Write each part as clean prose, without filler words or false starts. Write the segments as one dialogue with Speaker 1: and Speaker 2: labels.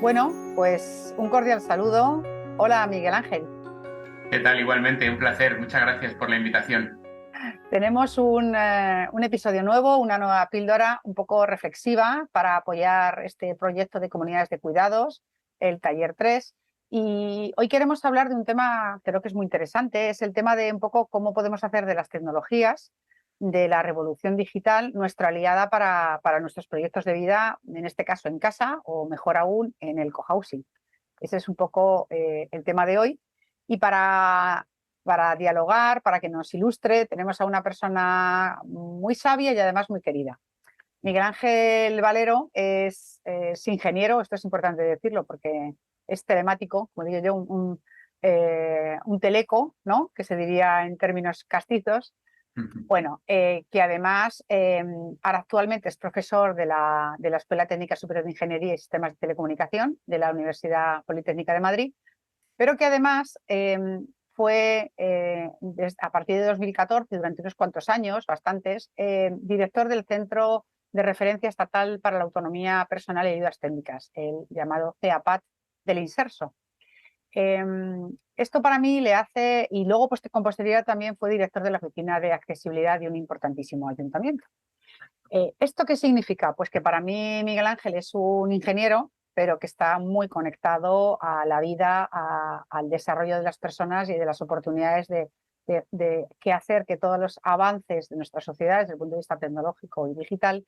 Speaker 1: Bueno, pues un cordial saludo. Hola, Miguel Ángel.
Speaker 2: ¿Qué tal? Igualmente, un placer. Muchas gracias por la invitación.
Speaker 1: Tenemos un episodio nuevo, una nueva píldora un poco reflexiva para apoyar este proyecto de comunidades de cuidados, el Taller 3. Y hoy queremos hablar de un tema que creo que es muy interesante, es el tema de un poco cómo podemos hacer de las tecnologías, de la revolución digital, nuestra aliada para nuestros proyectos de vida, en este caso en casa o mejor aún en el cohousing. Ese es un poco el tema de hoy. Y para dialogar, para que nos ilustre, tenemos a una persona muy sabia y además muy querida. Miguel Ángel Valero es ingeniero, esto es importante decirlo porque es telemático, como digo yo, un teleco, ¿no? Que se diría en términos castizos. Bueno, que además ahora actualmente es profesor de la Escuela Técnica Superior de Ingeniería y Sistemas de Telecomunicación de la Universidad Politécnica de Madrid, pero que además fue a partir de 2014, durante unos cuantos años, bastantes, director del Centro de Referencia Estatal para la Autonomía Personal y Ayudas Técnicas, el llamado CEAPAT del Inserso. Esto para mí le hace, y luego con posterioridad también fue director de la Oficina de Accesibilidad de un importantísimo ayuntamiento. ¿Esto qué significa? Pues que para mí Miguel Ángel es un ingeniero, pero que está muy conectado a la vida, al desarrollo de las personas y de las oportunidades de qué hacer que todos los avances de nuestra sociedad desde el punto de vista tecnológico y digital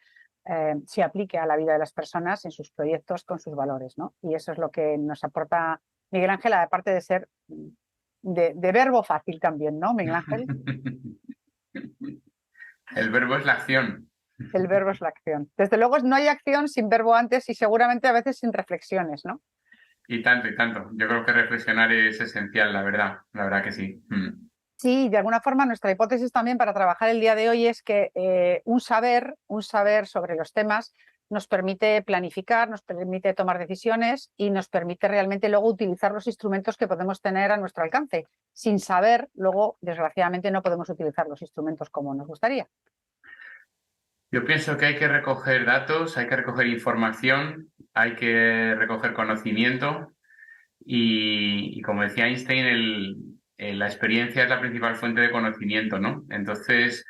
Speaker 1: se aplique a la vida de las personas en sus proyectos con sus valores, ¿no? Y eso es lo que nos aporta Miguel Ángel, aparte de ser de verbo fácil también, ¿no, Miguel Ángel?
Speaker 2: El verbo es la acción.
Speaker 1: El verbo es la acción. Desde luego no hay acción sin verbo antes y seguramente a veces sin reflexiones, ¿no?
Speaker 2: Y tanto, y tanto. Yo creo que reflexionar es esencial, la verdad. La verdad que sí.
Speaker 1: Sí, de alguna forma nuestra hipótesis también para trabajar el día de hoy es que un saber sobre los temas nos permite planificar, nos permite tomar decisiones y nos permite realmente luego utilizar los instrumentos que podemos tener a nuestro alcance. Sin saber, luego, desgraciadamente, no podemos utilizar los instrumentos como nos gustaría.
Speaker 2: Yo pienso que hay que recoger datos, hay que recoger información, hay que recoger conocimiento y como decía Einstein, la experiencia es la principal fuente de conocimiento, ¿no? Entonces,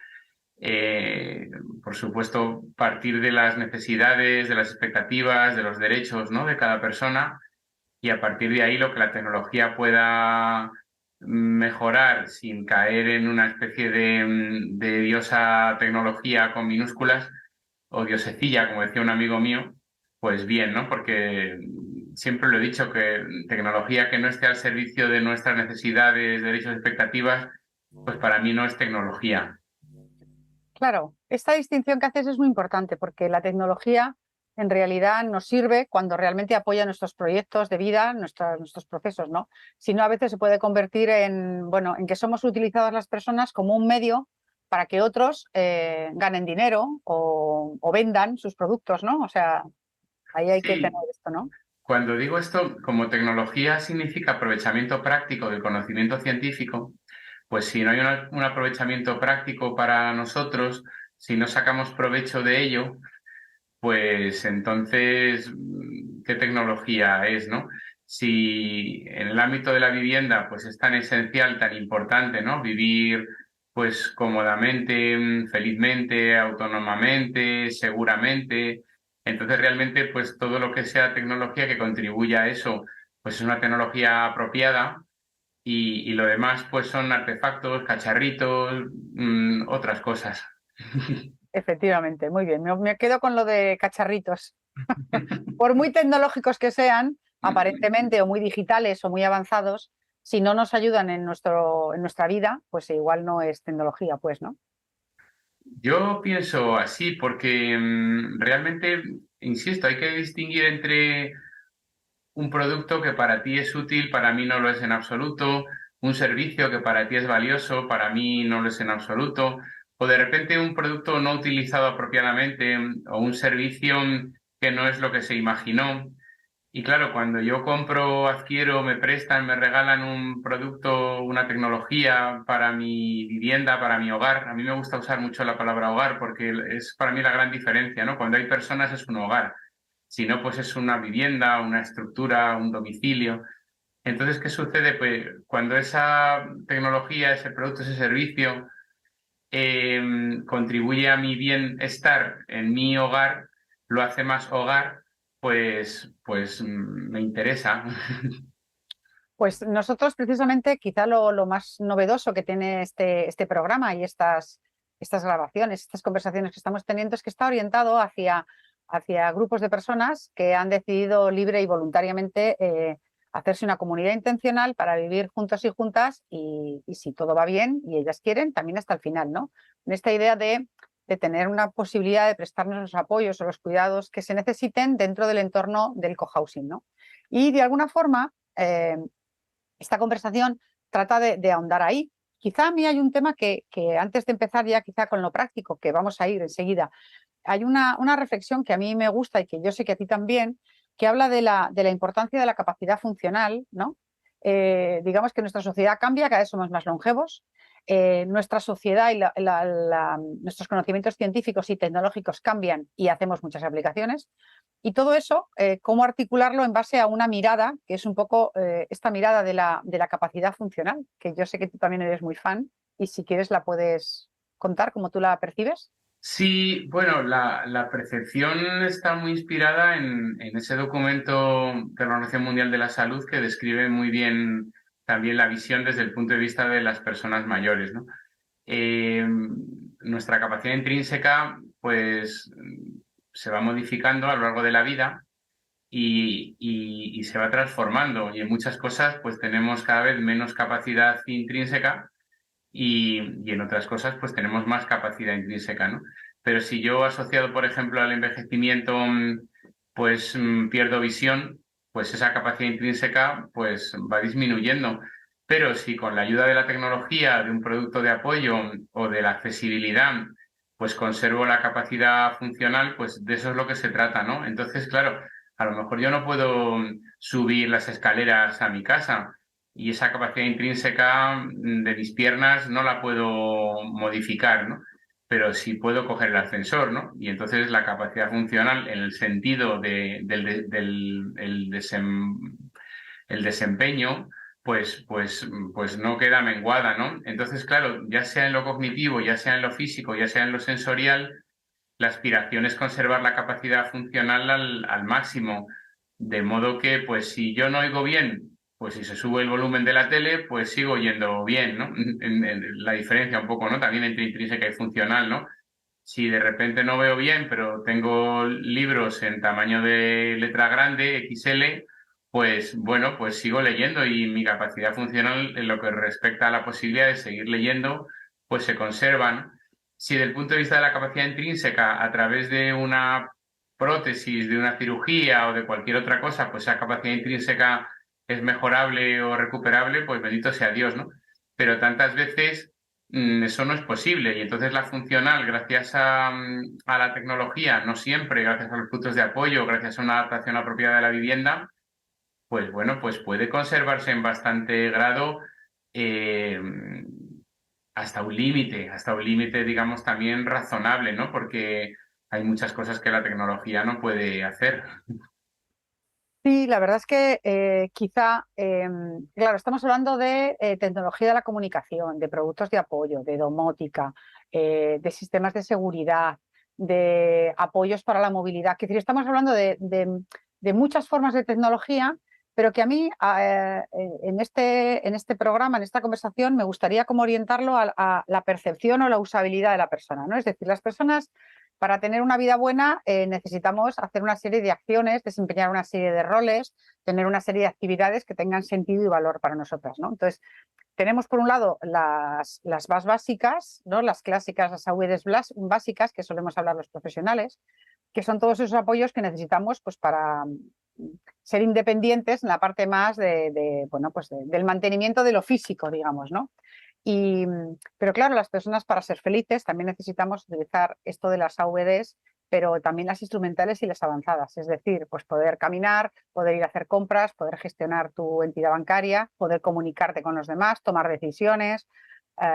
Speaker 2: eh, por supuesto, partir de las necesidades, de las expectativas, de los derechos, ¿no? de cada persona y a partir de ahí lo que la tecnología pueda mejorar sin caer en una especie de diosa tecnología con minúsculas o diosecilla, como decía un amigo mío, pues bien, ¿no? Porque siempre lo he dicho, que tecnología que no esté al servicio de nuestras necesidades, derechos y expectativas, pues para mí no es tecnología.
Speaker 1: Claro, esta distinción que haces es muy importante porque la tecnología en realidad nos sirve cuando realmente apoya nuestros proyectos de vida, nuestros procesos, ¿no? Si no, a veces se puede convertir en que somos utilizadas las personas como un medio para que otros ganen dinero o vendan sus productos, ¿no? O sea, ahí hay que tener
Speaker 2: Sí,
Speaker 1: esto, ¿no?
Speaker 2: cuando digo esto, como tecnología significa aprovechamiento práctico del conocimiento científico, pues si no hay un aprovechamiento práctico para nosotros, si no sacamos provecho de ello, pues entonces, ¿qué tecnología es, no? Si en el ámbito de la vivienda, pues es tan esencial, tan importante, ¿no? Vivir, pues cómodamente, felizmente, autónomamente, seguramente. Entonces, realmente, pues todo lo que sea tecnología que contribuya a eso, pues es una tecnología apropiada y lo demás, pues son artefactos, cacharritos, otras cosas.
Speaker 1: Efectivamente, muy bien. Me quedo con lo de cacharritos. Por muy tecnológicos que sean, aparentemente, o muy digitales o muy avanzados, si no nos ayudan en nuestra vida, pues igual no es tecnología, pues, ¿no?
Speaker 2: Yo pienso así porque realmente, insisto, hay que distinguir entre un producto que para ti es útil, para mí no lo es en absoluto, un servicio que para ti es valioso, para mí no lo es en absoluto, o de repente un producto no utilizado apropiadamente o un servicio que no es lo que se imaginó. Y claro, cuando yo compro, adquiero, me prestan, me regalan un producto, una tecnología para mi vivienda, para mi hogar, a mí me gusta usar mucho la palabra hogar porque es para mí la gran diferencia, ¿no? Cuando hay personas es un hogar. Si no, pues es una vivienda, una estructura, un domicilio. Entonces, ¿qué sucede? Pues cuando esa tecnología, ese producto, ese servicio contribuye a mi bienestar en mi hogar, lo hace más hogar, pues me interesa.
Speaker 1: Pues nosotros precisamente quizá lo más novedoso que tiene este programa y estas grabaciones, estas conversaciones que estamos teniendo es que está orientado hacia grupos de personas que han decidido libre y voluntariamente hacerse una comunidad intencional para vivir juntos y juntas y si todo va bien y ellas quieren, también hasta el final, ¿no? En esta idea de tener una posibilidad de prestarnos los apoyos o los cuidados que se necesiten dentro del entorno del cohousing, ¿no? Y de alguna forma esta conversación trata de ahondar ahí. Quizá a mí hay un tema que antes de empezar ya quizá con lo práctico, que vamos a ir enseguida, hay una reflexión que a mí me gusta y que yo sé que a ti también, que habla de la importancia de la capacidad funcional, ¿no? Digamos que nuestra sociedad cambia, cada vez somos más longevos, nuestra sociedad y nuestros conocimientos científicos y tecnológicos cambian y hacemos muchas aplicaciones. Y todo eso, cómo articularlo en base a una mirada, que es un poco esta mirada de la capacidad funcional, que yo sé que tú también eres muy fan y si quieres la puedes contar cómo tú la percibes.
Speaker 2: Sí, bueno, la percepción está muy inspirada en ese documento de la Organización Mundial de la Salud que describe muy bien también la visión desde el punto de vista de las personas mayores, ¿no? Eh, Nuestra capacidad intrínseca, pues, se va modificando a lo largo de la vida y se va transformando y en muchas cosas, pues, tenemos cada vez menos capacidad intrínseca y en otras cosas pues tenemos más capacidad intrínseca, ¿no? Pero si yo asociado, por ejemplo, al envejecimiento, pues pierdo visión, pues esa capacidad intrínseca pues va disminuyendo. Pero si con la ayuda de la tecnología, de un producto de apoyo o de la accesibilidad, pues conservo la capacidad funcional, pues de eso es lo que se trata, ¿no? Entonces, claro, a lo mejor yo no puedo subir las escaleras a mi casa, y esa capacidad intrínseca de mis piernas no la puedo modificar, ¿no? Pero sí puedo coger el ascensor, ¿no? Y entonces la capacidad funcional en el sentido el desempeño, pues no queda menguada, ¿no? Entonces, claro, ya sea en lo cognitivo, ya sea en lo físico, ya sea en lo sensorial, la aspiración es conservar la capacidad funcional al máximo, de modo que, pues, si yo no oigo bien, pues si se sube el volumen de la tele, pues sigo oyendo bien, ¿no? La diferencia un poco, ¿no? También entre intrínseca y funcional, ¿no? Si de repente no veo bien, pero tengo libros en tamaño de letra grande, XL, pues bueno, pues sigo leyendo y mi capacidad funcional en lo que respecta a la posibilidad de seguir leyendo, pues se conservan. Si desde el punto de vista de la capacidad intrínseca, a través de una prótesis, de una cirugía o de cualquier otra cosa, pues esa capacidad intrínseca es mejorable o recuperable, pues bendito sea Dios, ¿no? Pero tantas veces eso no es posible y entonces la funcional, gracias a la tecnología, no siempre, gracias a los puntos de apoyo, gracias a una adaptación apropiada de la vivienda, pues bueno, pues puede conservarse en bastante grado eh, hasta un límite, digamos, también razonable, ¿no? Porque hay muchas cosas que la tecnología no puede hacer.
Speaker 1: Sí, la verdad es que quizá, claro, estamos hablando de tecnología de la comunicación, de productos de apoyo, de domótica, de sistemas de seguridad, de apoyos para la movilidad. Es decir, estamos hablando de muchas formas de tecnología, pero que a mí en este programa, en esta conversación, me gustaría como orientarlo a la percepción o la usabilidad de la persona, ¿no? Es decir, las personas para tener una vida buena necesitamos hacer una serie de acciones, desempeñar una serie de roles, tener una serie de actividades que tengan sentido y valor para nosotras, ¿no? Entonces, tenemos por un lado las más básicas, ¿no? Las clásicas, las habilidades básicas que solemos hablar los profesionales, que son todos esos apoyos que necesitamos pues, para ser independientes en la parte más bueno, pues del mantenimiento de lo físico, digamos, ¿no? Pero claro, las personas para ser felices también necesitamos utilizar esto de las AVDs, pero también las instrumentales y las avanzadas, es decir, pues poder caminar, poder ir a hacer compras, poder gestionar tu entidad bancaria, poder comunicarte con los demás, tomar decisiones,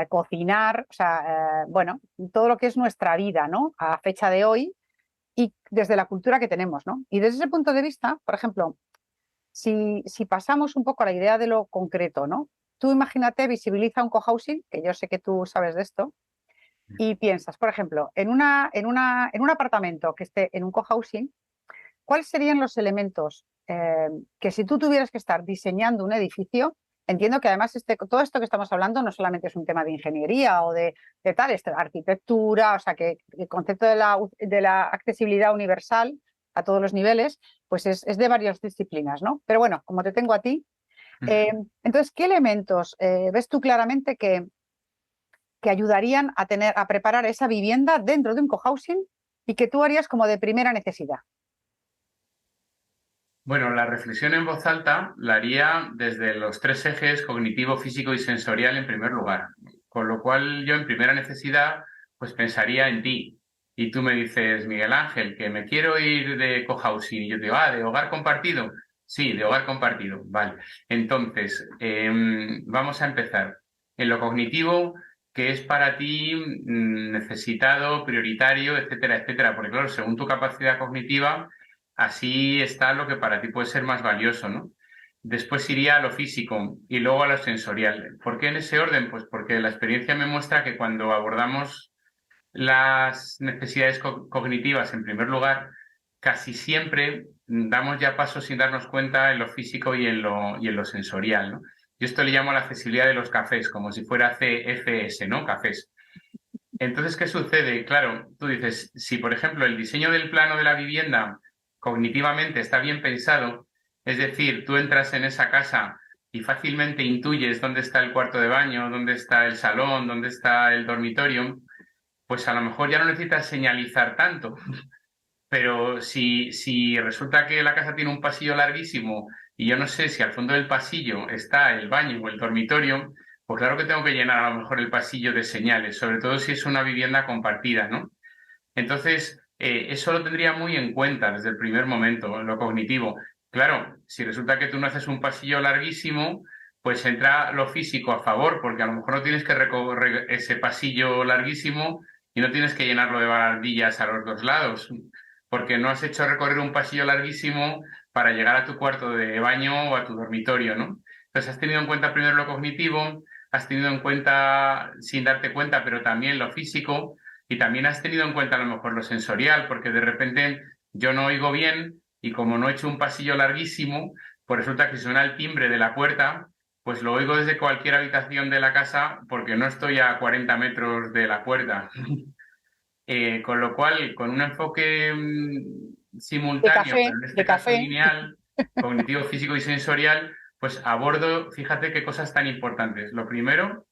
Speaker 1: cocinar, o sea, bueno, todo lo que es nuestra vida, ¿no? A fecha de hoy y desde la cultura que tenemos, ¿no? Y desde ese punto de vista, por ejemplo, si pasamos un poco a la idea de lo concreto, ¿no? Tú imagínate, visibiliza un cohousing, que yo sé que tú sabes de esto, y piensas, por ejemplo, en un apartamento que esté en un cohousing, ¿cuáles serían los elementos que si tú tuvieras que estar diseñando un edificio, entiendo que además todo esto que estamos hablando no solamente es un tema de ingeniería o de tal, es de arquitectura, o sea que el concepto de la accesibilidad universal a todos los niveles, pues es de varias disciplinas, ¿no? Pero bueno, como te tengo a ti, eh, entonces, ¿qué elementos ves tú claramente que ayudarían a preparar esa vivienda dentro de un cohousing y que tú harías como de primera necesidad?
Speaker 2: Bueno, la reflexión en voz alta la haría desde los tres ejes cognitivo, físico y sensorial en primer lugar. Con lo cual yo en primera necesidad pues pensaría en ti. Y tú me dices, Miguel Ángel, que me quiero ir de cohousing. Y yo te digo, ¿de hogar compartido? Sí, de hogar compartido. Vale. Entonces, vamos a empezar. En lo cognitivo, que es para ti necesitado, prioritario, etcétera, etcétera. Porque claro, según tu capacidad cognitiva así está lo que para ti puede ser más valioso, ¿no? Después iría a lo físico y luego a lo sensorial. ¿Por qué en ese orden? Pues porque la experiencia me muestra que cuando abordamos las necesidades cognitivas en primer lugar, casi siempre damos ya pasos sin darnos cuenta en lo físico y en lo sensorial, ¿no? Yo esto le llamo la accesibilidad de los cafés, como si fuera CFS, ¿no? Cafés. Entonces, ¿qué sucede? Claro, tú dices, si por ejemplo el diseño del plano de la vivienda cognitivamente está bien pensado, es decir, tú entras en esa casa y fácilmente intuyes dónde está el cuarto de baño, dónde está el salón, dónde está el dormitorio, pues a lo mejor ya no necesitas señalizar tanto. Pero si resulta que la casa tiene un pasillo larguísimo y yo no sé si al fondo del pasillo está el baño o el dormitorio, pues claro que tengo que llenar a lo mejor el pasillo de señales, sobre todo si es una vivienda compartida, ¿no? Entonces, eso lo tendría muy en cuenta desde el primer momento, lo cognitivo. Claro, si resulta que tú no haces un pasillo larguísimo, pues entra lo físico a favor, porque a lo mejor no tienes que recorrer ese pasillo larguísimo y no tienes que llenarlo de barandillas a los dos lados, porque no has hecho recorrer un pasillo larguísimo para llegar a tu cuarto de baño o a tu dormitorio, ¿no? Entonces, has tenido en cuenta primero lo cognitivo, has tenido en cuenta, sin darte cuenta, pero también lo físico. Y también has tenido en cuenta a lo mejor lo sensorial, porque de repente yo no oigo bien y como no he hecho un pasillo larguísimo, pues resulta que si suena el timbre de la puerta, pues lo oigo desde cualquier habitación de la casa porque no estoy a 40 metros de la puerta. Con lo cual, con un enfoque simultáneo, pero en
Speaker 1: De
Speaker 2: este caso
Speaker 1: café.
Speaker 2: lineal, cognitivo, físico y sensorial, pues abordo, fíjate qué cosas tan importantes. Lo primero,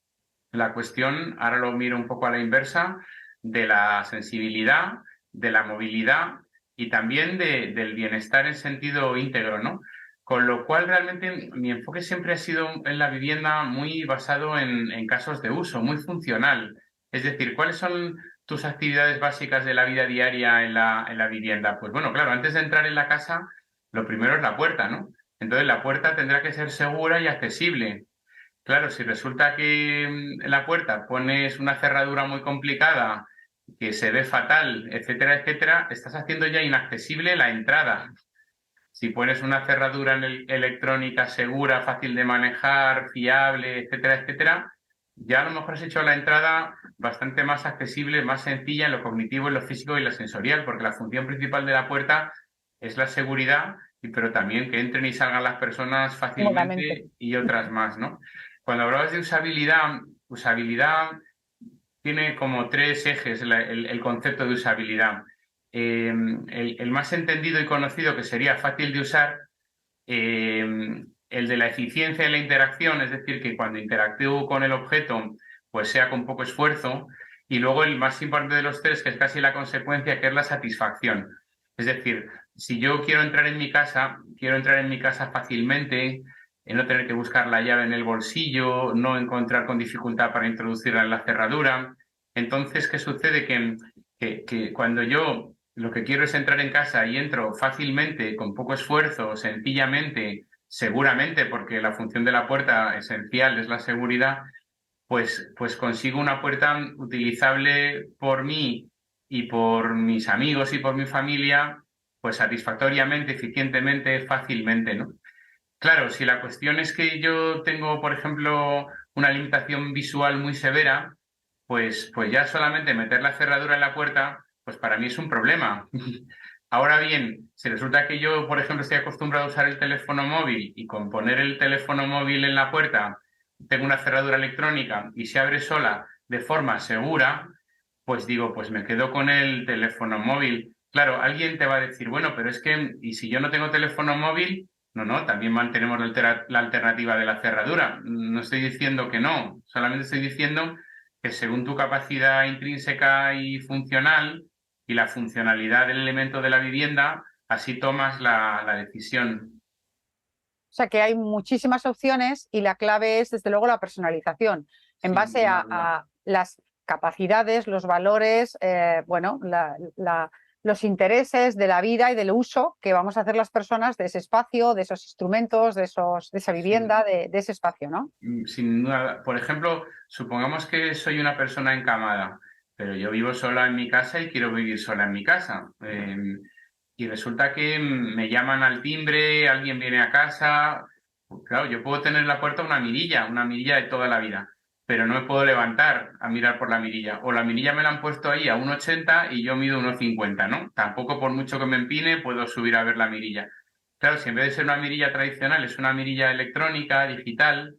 Speaker 2: la cuestión, ahora lo miro un poco a la inversa, de la sensibilidad, de la movilidad y también del bienestar en sentido íntegro, ¿no? Con lo cual realmente mi enfoque siempre ha sido en la vivienda muy basado en casos de uso, muy funcional. Es decir, ¿cuáles son tus actividades básicas de la vida diaria en la vivienda? Pues bueno, claro, antes de entrar en la casa, lo primero es la puerta, ¿no? Entonces la puerta tendrá que ser segura y accesible. Claro, si resulta que en la puerta pones una cerradura muy complicada, que se ve fatal, etcétera, etcétera, estás haciendo ya inaccesible la entrada. Si pones una cerradura electrónica segura, fácil de manejar, fiable, etcétera, etcétera, ya a lo mejor has hecho la entrada bastante más accesible, más sencilla en lo cognitivo, en lo físico y en lo sensorial, porque la función principal de la puerta es la seguridad, pero también que entren y salgan las personas
Speaker 1: Cómodamente.
Speaker 2: fácilmente y otras más, ¿no? Cuando hablabas de usabilidad, usabilidad tiene como tres ejes el concepto de usabilidad. El más entendido y conocido, que sería fácil de usar, el de la eficiencia en la interacción, es decir, que cuando interactúo con el objeto, pues sea con poco esfuerzo. Y luego el más importante de los tres, que es casi la consecuencia, que es la satisfacción. Es decir, si yo quiero entrar en mi casa, quiero entrar en mi casa fácilmente, no tener que buscar la llave en el bolsillo, no encontrar con dificultad para introducirla en la cerradura. Entonces, ¿qué sucede? Que cuando yo lo que quiero es entrar en casa y entro fácilmente, con poco esfuerzo, sencillamente, seguramente, porque la función de la puerta esencial es la seguridad, pues consigo una puerta utilizable por mí y por mis amigos y por mi familia, pues satisfactoriamente, eficientemente, fácilmente, ¿no? Claro, si la cuestión es que yo tengo, por ejemplo, una limitación visual muy severa, pues ya solamente meter la cerradura en la puerta, pues para mí es un problema. Ahora bien, si resulta que yo, por ejemplo, estoy acostumbrado a usar el teléfono móvil y con poner el teléfono móvil en la puerta tengo una cerradura electrónica y se abre sola de forma segura, pues digo, pues me quedo con el teléfono móvil. Claro, alguien te va a decir, bueno, pero es que, ¿y si yo no tengo teléfono móvil? No, no, también mantenemos la alternativa de la cerradura. No estoy diciendo que no, solamente estoy diciendo que según tu capacidad intrínseca y funcional y la funcionalidad del elemento de la vivienda, así tomas la decisión.
Speaker 1: O sea que hay muchísimas opciones y la clave es, desde luego, la personalización en
Speaker 2: Sin
Speaker 1: base
Speaker 2: ninguna duda.
Speaker 1: a las capacidades, los valores, bueno, los intereses de la vida y del uso que vamos a hacer las personas de ese espacio, de esos instrumentos, de esa vivienda,
Speaker 2: Sin,
Speaker 1: de ese espacio, ¿no?
Speaker 2: sin duda. Por ejemplo, supongamos que soy una persona encamada, pero yo vivo sola en mi casa y quiero vivir sola en mi casa. Y resulta que me llaman al timbre, alguien viene a casa. Pues claro, yo puedo tener en la puerta una mirilla de toda la vida, pero no me puedo levantar a mirar por la mirilla. O la mirilla me la han puesto ahí a 1,80 y yo mido 1,50, ¿no? Tampoco por mucho que me empine puedo subir a ver la mirilla. Claro, si en vez de ser una mirilla tradicional es una mirilla electrónica, digital,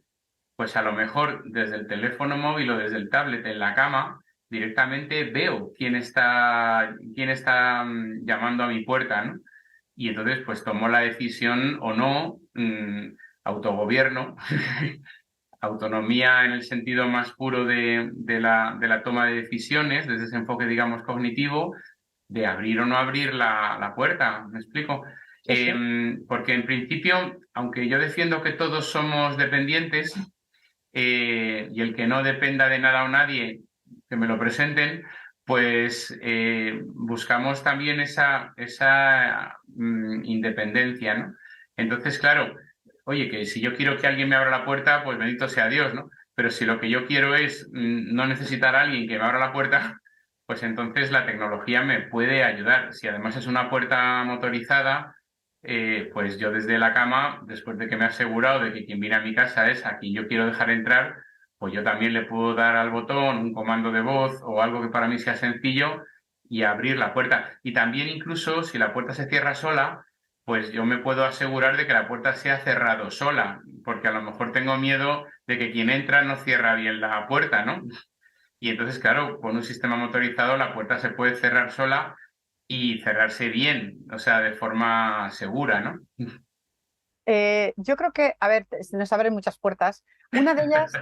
Speaker 2: pues a lo mejor desde el teléfono móvil o desde el tablet en la cama directamente veo quién está llamando a mi puerta, ¿no? Y entonces pues tomo la decisión o no, autogobierno, autonomía en el sentido más puro de la toma de decisiones, desde ese enfoque, digamos, cognitivo, de abrir o no abrir la puerta. ¿Me explico?
Speaker 1: Sí, sí.
Speaker 2: Porque en principio, aunque yo defiendo que todos somos dependientes, y el que no dependa de nada o nadie, que me lo presenten, pues buscamos también esa independencia, ¿no? Entonces, claro, oye, que si yo quiero que alguien me abra la puerta, pues bendito sea Dios, ¿no? Pero si lo que yo quiero es no necesitar a alguien que me abra la puerta, pues entonces la tecnología me puede ayudar. Si además es una puerta motorizada, pues yo desde la cama, después de que me he asegurado de que quien viene a mi casa es a quien yo quiero dejar entrar, pues yo también le puedo dar al botón un comando de voz o algo que para mí sea sencillo y abrir la puerta. Y también incluso si la puerta se cierra sola, pues yo me puedo asegurar de que la puerta sea cerrado sola, porque a lo mejor tengo miedo de que quien entra no cierra bien la puerta, ¿no? Y entonces, claro, con un sistema motorizado la puerta se puede cerrar sola y cerrarse bien, o sea, de forma segura, ¿no?
Speaker 1: Yo creo que, a ver, se nos abren muchas puertas. Una de ellas,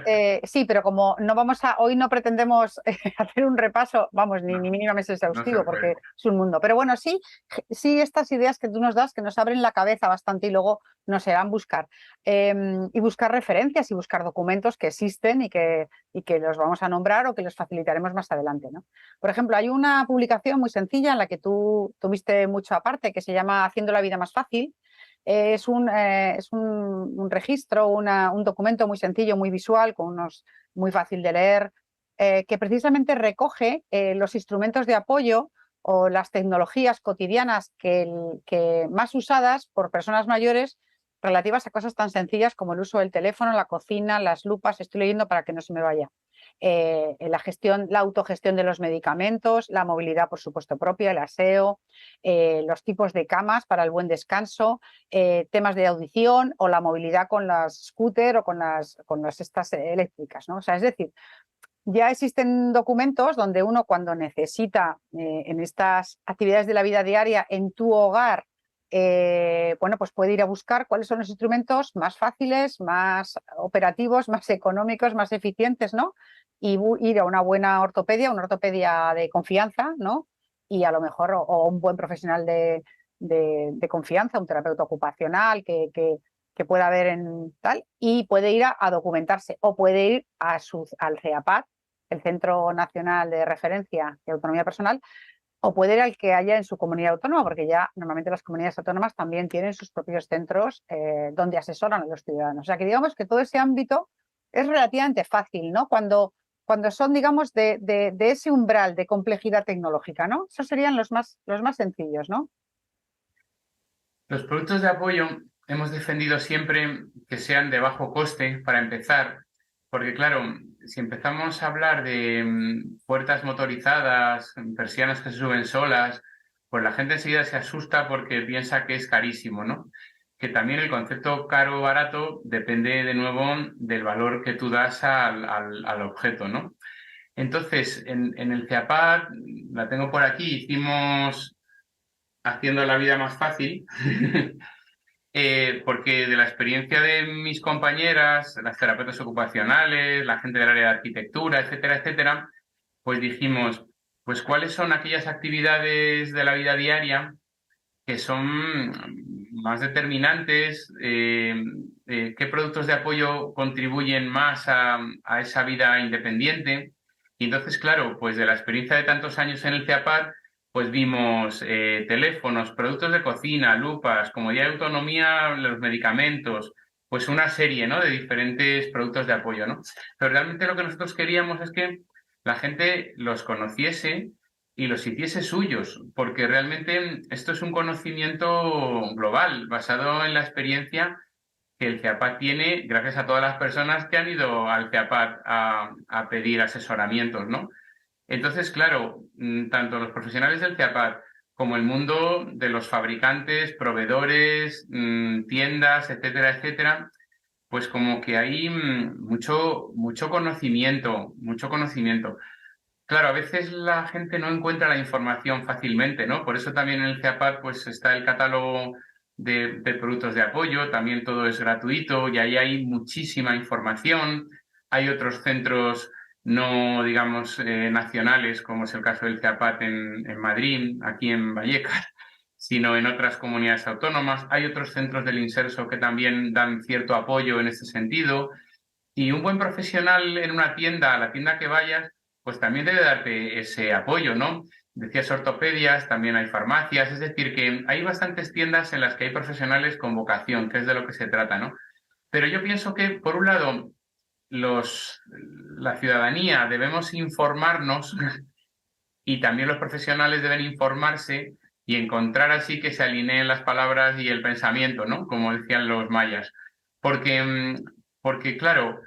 Speaker 1: sí, pero como no vamos a, hoy no pretendemos hacer un repaso, vamos, ni
Speaker 2: No,
Speaker 1: mínimamente
Speaker 2: no se
Speaker 1: exhaustivo, porque
Speaker 2: puede.
Speaker 1: es un mundo. Pero bueno, sí, sí, estas ideas que tú nos das, que nos abren la cabeza bastante y luego nos harán buscar. Y buscar referencias y buscar documentos que existen y que los vamos a nombrar o que los facilitaremos más adelante, ¿no? Por ejemplo, hay una publicación muy sencilla en la que tú tuviste mucho aparte, que se llama Haciendo la vida más fácil. Es un registro, un documento muy sencillo, muy visual, muy fácil de leer, que precisamente recoge los instrumentos de apoyo o las tecnologías cotidianas que más usadas por personas mayores relativas a cosas tan sencillas como el uso del teléfono, la cocina, las lupas. Estoy leyendo para que no se me vaya. La autogestión de los medicamentos, la movilidad, por supuesto, propia, el aseo, los tipos de camas para el buen descanso, temas de audición o la movilidad con las scooter o con las estas eléctricas, ¿no? O sea, es decir, ya existen documentos donde uno, cuando necesita en estas actividades de la vida diaria en tu hogar, bueno, pues puede ir a buscar cuáles son los instrumentos más fáciles, más operativos, más económicos, más eficientes, ¿no? Y ir a una buena ortopedia, una ortopedia de confianza, ¿no? Y a lo mejor, o un buen profesional de confianza, un terapeuta ocupacional que pueda haber en tal, y puede ir a documentarse, o puede ir al CEAPAD, el Centro Nacional de Referencia y Autonomía Personal, o puede ir al que haya en su comunidad autónoma, porque ya normalmente las comunidades autónomas también tienen sus propios centros donde asesoran a los ciudadanos. O sea que digamos que todo ese ámbito es relativamente fácil, ¿no? Cuando cuando son, digamos, de ese umbral de complejidad tecnológica, ¿no? Esos serían los más sencillos, ¿no?
Speaker 2: Los productos de apoyo hemos defendido siempre que sean de bajo coste para empezar, porque claro, si empezamos a hablar de puertas motorizadas, persianas que se suben solas, pues la gente enseguida se asusta porque piensa que es carísimo, ¿no? Que también el concepto caro o barato depende de nuevo del valor que tú das al objeto, ¿no? Entonces, en el CEAPAD, la tengo por aquí, hicimos haciendo la vida más fácil, porque de la experiencia de mis compañeras, las terapeutas ocupacionales, la gente del área de arquitectura, etcétera, etcétera, pues dijimos, pues cuáles son aquellas actividades de la vida diaria que son más determinantes, qué productos de apoyo contribuyen más a esa vida independiente. Y entonces, claro, pues de la experiencia de tantos años en el CEAPAD, pues vimos teléfonos, productos de cocina, lupas, comodidad de autonomía, los medicamentos, pues una serie, ¿no?, de diferentes productos de apoyo, ¿no? Pero realmente lo que nosotros queríamos es que la gente los conociese y los hiciese suyos, porque realmente esto es un conocimiento global, basado en la experiencia que el CEAPAD tiene, gracias a todas las personas que han ido al CEAPAD a pedir asesoramientos, ¿no? Entonces, claro, tanto los profesionales del CEAPAD como el mundo de los fabricantes, proveedores, tiendas, etcétera, etcétera, pues como que hay mucho conocimiento, mucho conocimiento. Claro, a veces la gente no encuentra la información fácilmente, ¿no? Por eso también en el CEAPAD pues está el catálogo de productos de apoyo, también todo es gratuito y ahí hay muchísima información. Hay otros centros no, digamos, nacionales, como es el caso del CEAPAD en Madrid, aquí en Vallecas, sino en otras comunidades autónomas. Hay otros centros del Inserso que también dan cierto apoyo en este sentido. Y un buen profesional en una tienda, a la tienda que vayas, pues también debe darte ese apoyo, ¿no? Decías ortopedias, también hay farmacias, es decir, que hay bastantes tiendas en las que hay profesionales con vocación, que es de lo que se trata, ¿no? Pero yo pienso que, por un lado, la ciudadanía debemos informarnos y también los profesionales deben informarse y encontrar así que se alineen las palabras y el pensamiento, ¿no? Como decían los mayas. Porque, porque claro,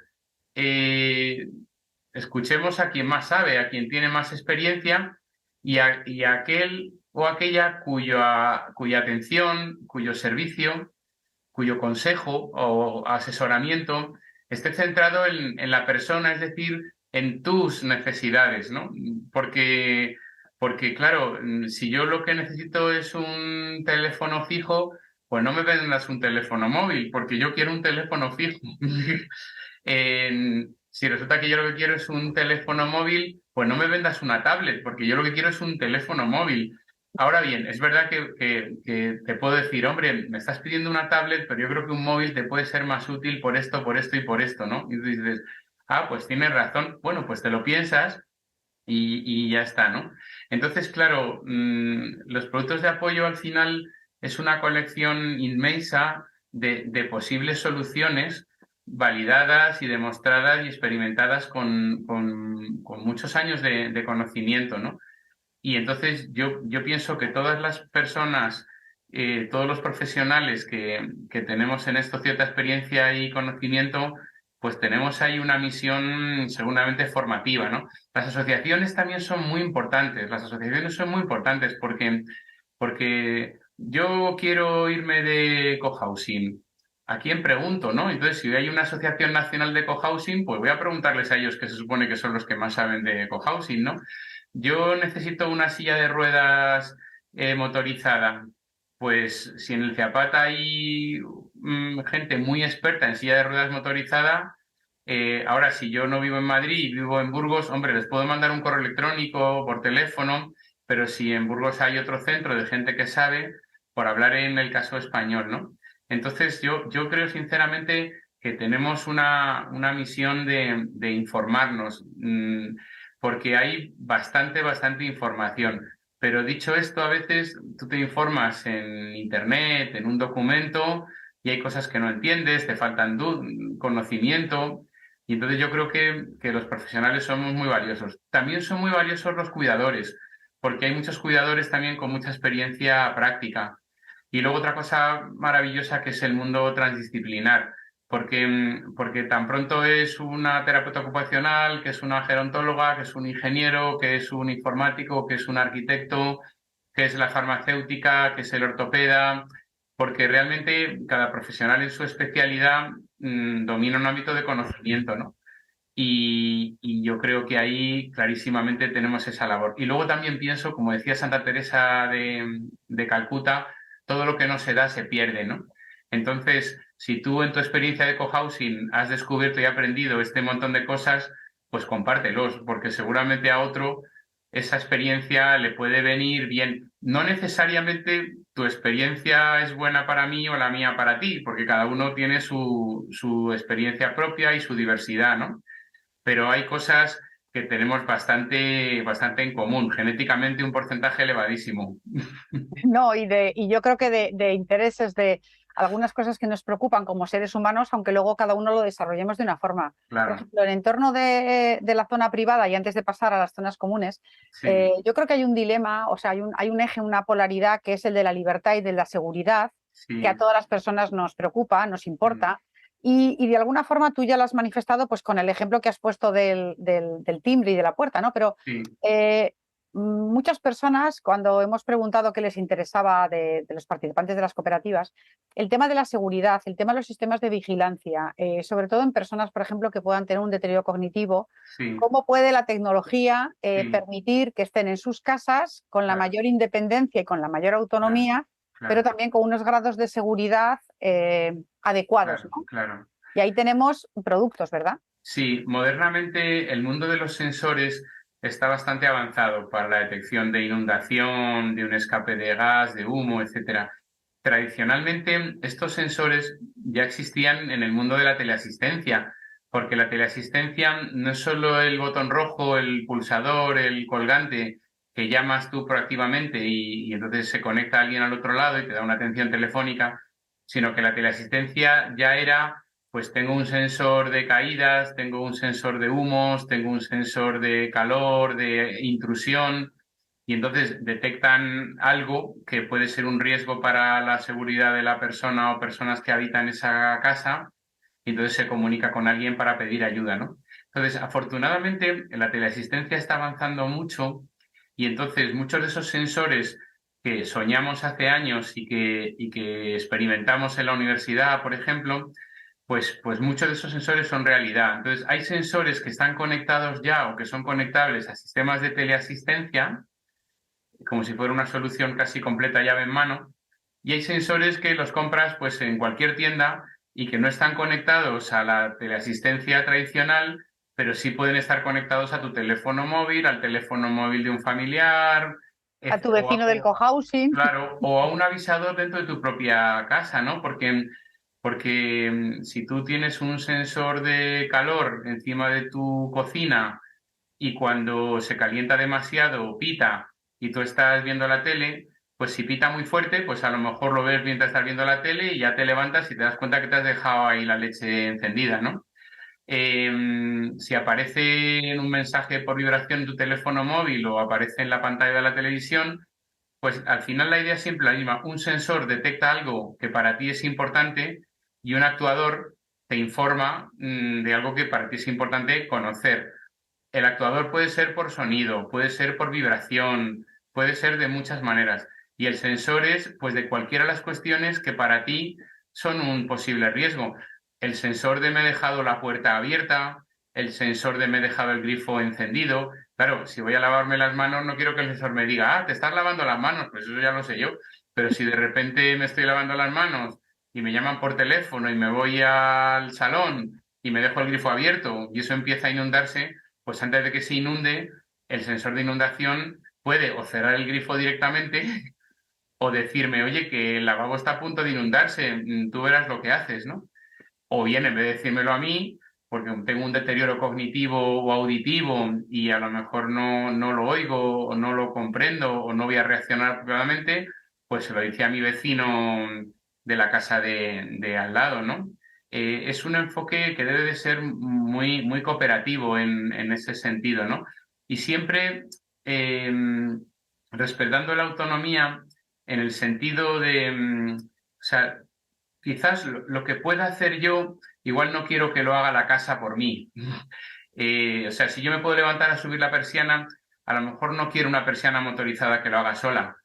Speaker 2: eh, escuchemos a quien más sabe, a quien tiene más experiencia y a aquel o aquella cuya atención, cuyo servicio, cuyo consejo o asesoramiento esté centrado en la persona, es decir, en tus necesidades, ¿no? Porque, claro, si yo lo que necesito es un teléfono fijo, pues no me vendas un teléfono móvil, porque yo quiero un teléfono fijo. Si resulta que yo lo que quiero es un teléfono móvil, pues no me vendas una tablet, porque yo lo que quiero es un teléfono móvil. Ahora bien, es verdad que te puedo decir, hombre, me estás pidiendo una tablet, pero yo creo que un móvil te puede ser más útil por esto y por esto, ¿no? Y tú dices, ah, pues tienes razón. Bueno, pues te lo piensas y ya está, ¿no? Entonces, claro, los productos de apoyo al final es una colección inmensa de posibles soluciones validadas y demostradas y experimentadas con muchos años de conocimiento, ¿no? Y entonces yo pienso que todas las personas, todos los profesionales que tenemos en esto cierta experiencia y conocimiento, pues tenemos ahí una misión seguramente formativa, ¿no? Las asociaciones también son muy importantes, las asociaciones son muy importantes porque yo quiero irme de cohousing. ¿A quién pregunto, no? Entonces, si hay una asociación nacional de cohousing, pues voy a preguntarles a ellos, que se supone que son los que más saben de cohousing, ¿no? Yo necesito una silla de ruedas motorizada. Pues si en el CEAPAT hay gente muy experta en silla de ruedas motorizada, ahora si yo no vivo en Madrid y vivo en Burgos, hombre, les puedo mandar un correo electrónico por teléfono, pero si en Burgos hay otro centro de gente que sabe, por hablar en el caso español, ¿no? Entonces yo creo sinceramente que tenemos una misión de informarnos. Porque hay bastante información. Pero dicho esto, a veces tú te informas en internet, en un documento, y hay cosas que no entiendes, te faltan conocimiento, Y entonces yo creo que los profesionales somos muy valiosos. También son muy valiosos los cuidadores, porque hay muchos cuidadores también con mucha experiencia práctica. Y luego otra cosa maravillosa que es el mundo transdisciplinar, porque tan pronto es una terapeuta ocupacional, que es una gerontóloga, que es un ingeniero, que es un informático, que es un arquitecto, que es la farmacéutica, que es el ortopeda, porque realmente cada profesional en su especialidad domina un ámbito de conocimiento, ¿no? Y yo creo que ahí clarísimamente tenemos esa labor. Y luego también pienso, como decía Santa Teresa de Calcuta, todo lo que no se da se pierde, ¿no? Entonces, si tú en tu experiencia de cohousing has descubierto y aprendido este montón de cosas, pues compártelos, porque seguramente a otro esa experiencia le puede venir bien. No necesariamente tu experiencia es buena para mí o la mía para ti, porque cada uno tiene su experiencia propia y su diversidad, ¿no? Pero hay cosas que tenemos bastante en común, genéticamente un porcentaje elevadísimo.
Speaker 1: No, y yo creo que de intereses de algunas cosas que nos preocupan como seres humanos, aunque luego cada uno lo desarrollemos de una forma. Por
Speaker 2: Claro,
Speaker 1: ejemplo, en el entorno de la zona privada y antes de pasar a las zonas comunes,
Speaker 2: sí,
Speaker 1: yo creo que hay un dilema, o sea, hay un eje, una polaridad que es el de la libertad y de la seguridad, que a
Speaker 2: sí,
Speaker 1: todas las personas nos preocupa, nos
Speaker 2: mm,
Speaker 1: importa. Y de alguna forma tú ya lo has manifestado pues con el ejemplo que has puesto del timbre y de la puerta, ¿no? Pero
Speaker 2: sí,
Speaker 1: eh, muchas personas, cuando hemos preguntado qué les interesaba de los participantes de las cooperativas, el tema de la seguridad, el tema de los sistemas de vigilancia, sobre todo en personas, por ejemplo, que puedan tener un deterioro cognitivo,
Speaker 2: sí,
Speaker 1: cómo puede la tecnología
Speaker 2: sí,
Speaker 1: permitir que estén en sus casas con la
Speaker 2: claro,
Speaker 1: mayor independencia y con la mayor
Speaker 2: claro,
Speaker 1: autonomía, pero
Speaker 2: claro,
Speaker 1: también con unos grados de seguridad adecuados,
Speaker 2: claro,
Speaker 1: ¿no?
Speaker 2: claro.
Speaker 1: Y ahí tenemos productos, ¿verdad?
Speaker 2: Sí, modernamente el mundo de los sensores está bastante avanzado para la detección de inundación, de un escape de gas, de humo, etcétera. Tradicionalmente, estos sensores ya existían en el mundo de la teleasistencia, porque la teleasistencia no es solo el botón rojo, el pulsador, el colgante que llamas tú proactivamente y entonces se conecta alguien al otro lado y te da una atención telefónica, sino que la teleasistencia ya era pues tengo un sensor de caídas, tengo un sensor de humos, tengo un sensor de calor, de intrusión, y entonces detectan algo que puede ser un riesgo para la seguridad de la persona o personas que habitan esa casa, y entonces se comunica con alguien para pedir ayuda, ¿no? Entonces, afortunadamente, la teleasistencia está avanzando mucho y entonces muchos de esos sensores que soñamos hace años y que experimentamos en la universidad, por ejemplo, pues muchos de esos sensores son realidad. Entonces, hay sensores que están conectados ya o que son conectables a sistemas de teleasistencia, como si fuera una solución casi completa llave en mano, y hay sensores que los compras pues en cualquier tienda y que no están conectados a la teleasistencia tradicional, pero sí pueden estar conectados a tu teléfono móvil, al teléfono móvil de un familiar,
Speaker 1: A tu
Speaker 2: o
Speaker 1: vecino del cohousing.
Speaker 2: claro, o a un avisador dentro de tu propia casa, ¿no? Porque si tú tienes un sensor de calor encima de tu cocina y cuando se calienta demasiado pita y tú estás viendo la tele, pues si pita muy fuerte, pues a lo mejor lo ves mientras estás viendo la tele y ya te levantas y te das cuenta que te has dejado ahí la leche encendida, ¿no? Si aparece en un mensaje por vibración en tu teléfono móvil o aparece en la pantalla de la televisión, pues al final la idea es siempre la misma. Un sensor detecta algo que para ti es importante y un actuador te informa de algo que para ti es importante conocer. El actuador puede ser por sonido, puede ser por vibración, puede ser de muchas maneras. Y el sensor es, pues, de cualquiera de las cuestiones que para ti son un posible riesgo. El sensor de me he dejado la puerta abierta, el sensor de me he dejado el grifo encendido. Claro, si voy a lavarme las manos, no quiero que el sensor me diga, te estás lavando las manos, pues eso ya lo sé yo. Pero si de repente me estoy lavando las manos y me llaman por teléfono y me voy al salón y me dejo el grifo abierto y eso empieza a inundarse, pues antes de que se inunde, el sensor de inundación puede o cerrar el grifo directamente o decirme, oye, que el lavabo está a punto de inundarse, tú verás lo que haces, ¿no? O bien, en vez de decírmelo a mí, porque tengo un deterioro cognitivo o auditivo y a lo mejor no lo oigo o no lo comprendo o no voy a reaccionar apropiadamente, pues se lo dice a mi vecino de la casa de al lado, ¿no? es un enfoque que debe de ser muy, muy cooperativo en ese sentido, ¿no? Y siempre eh, respetando la autonomía en el sentido de, o sea, quizás lo que pueda hacer yo, igual no quiero que lo haga la casa por mí. O sea, si yo me puedo levantar a subir la persiana, a lo mejor no quiero una persiana motorizada que lo haga sola,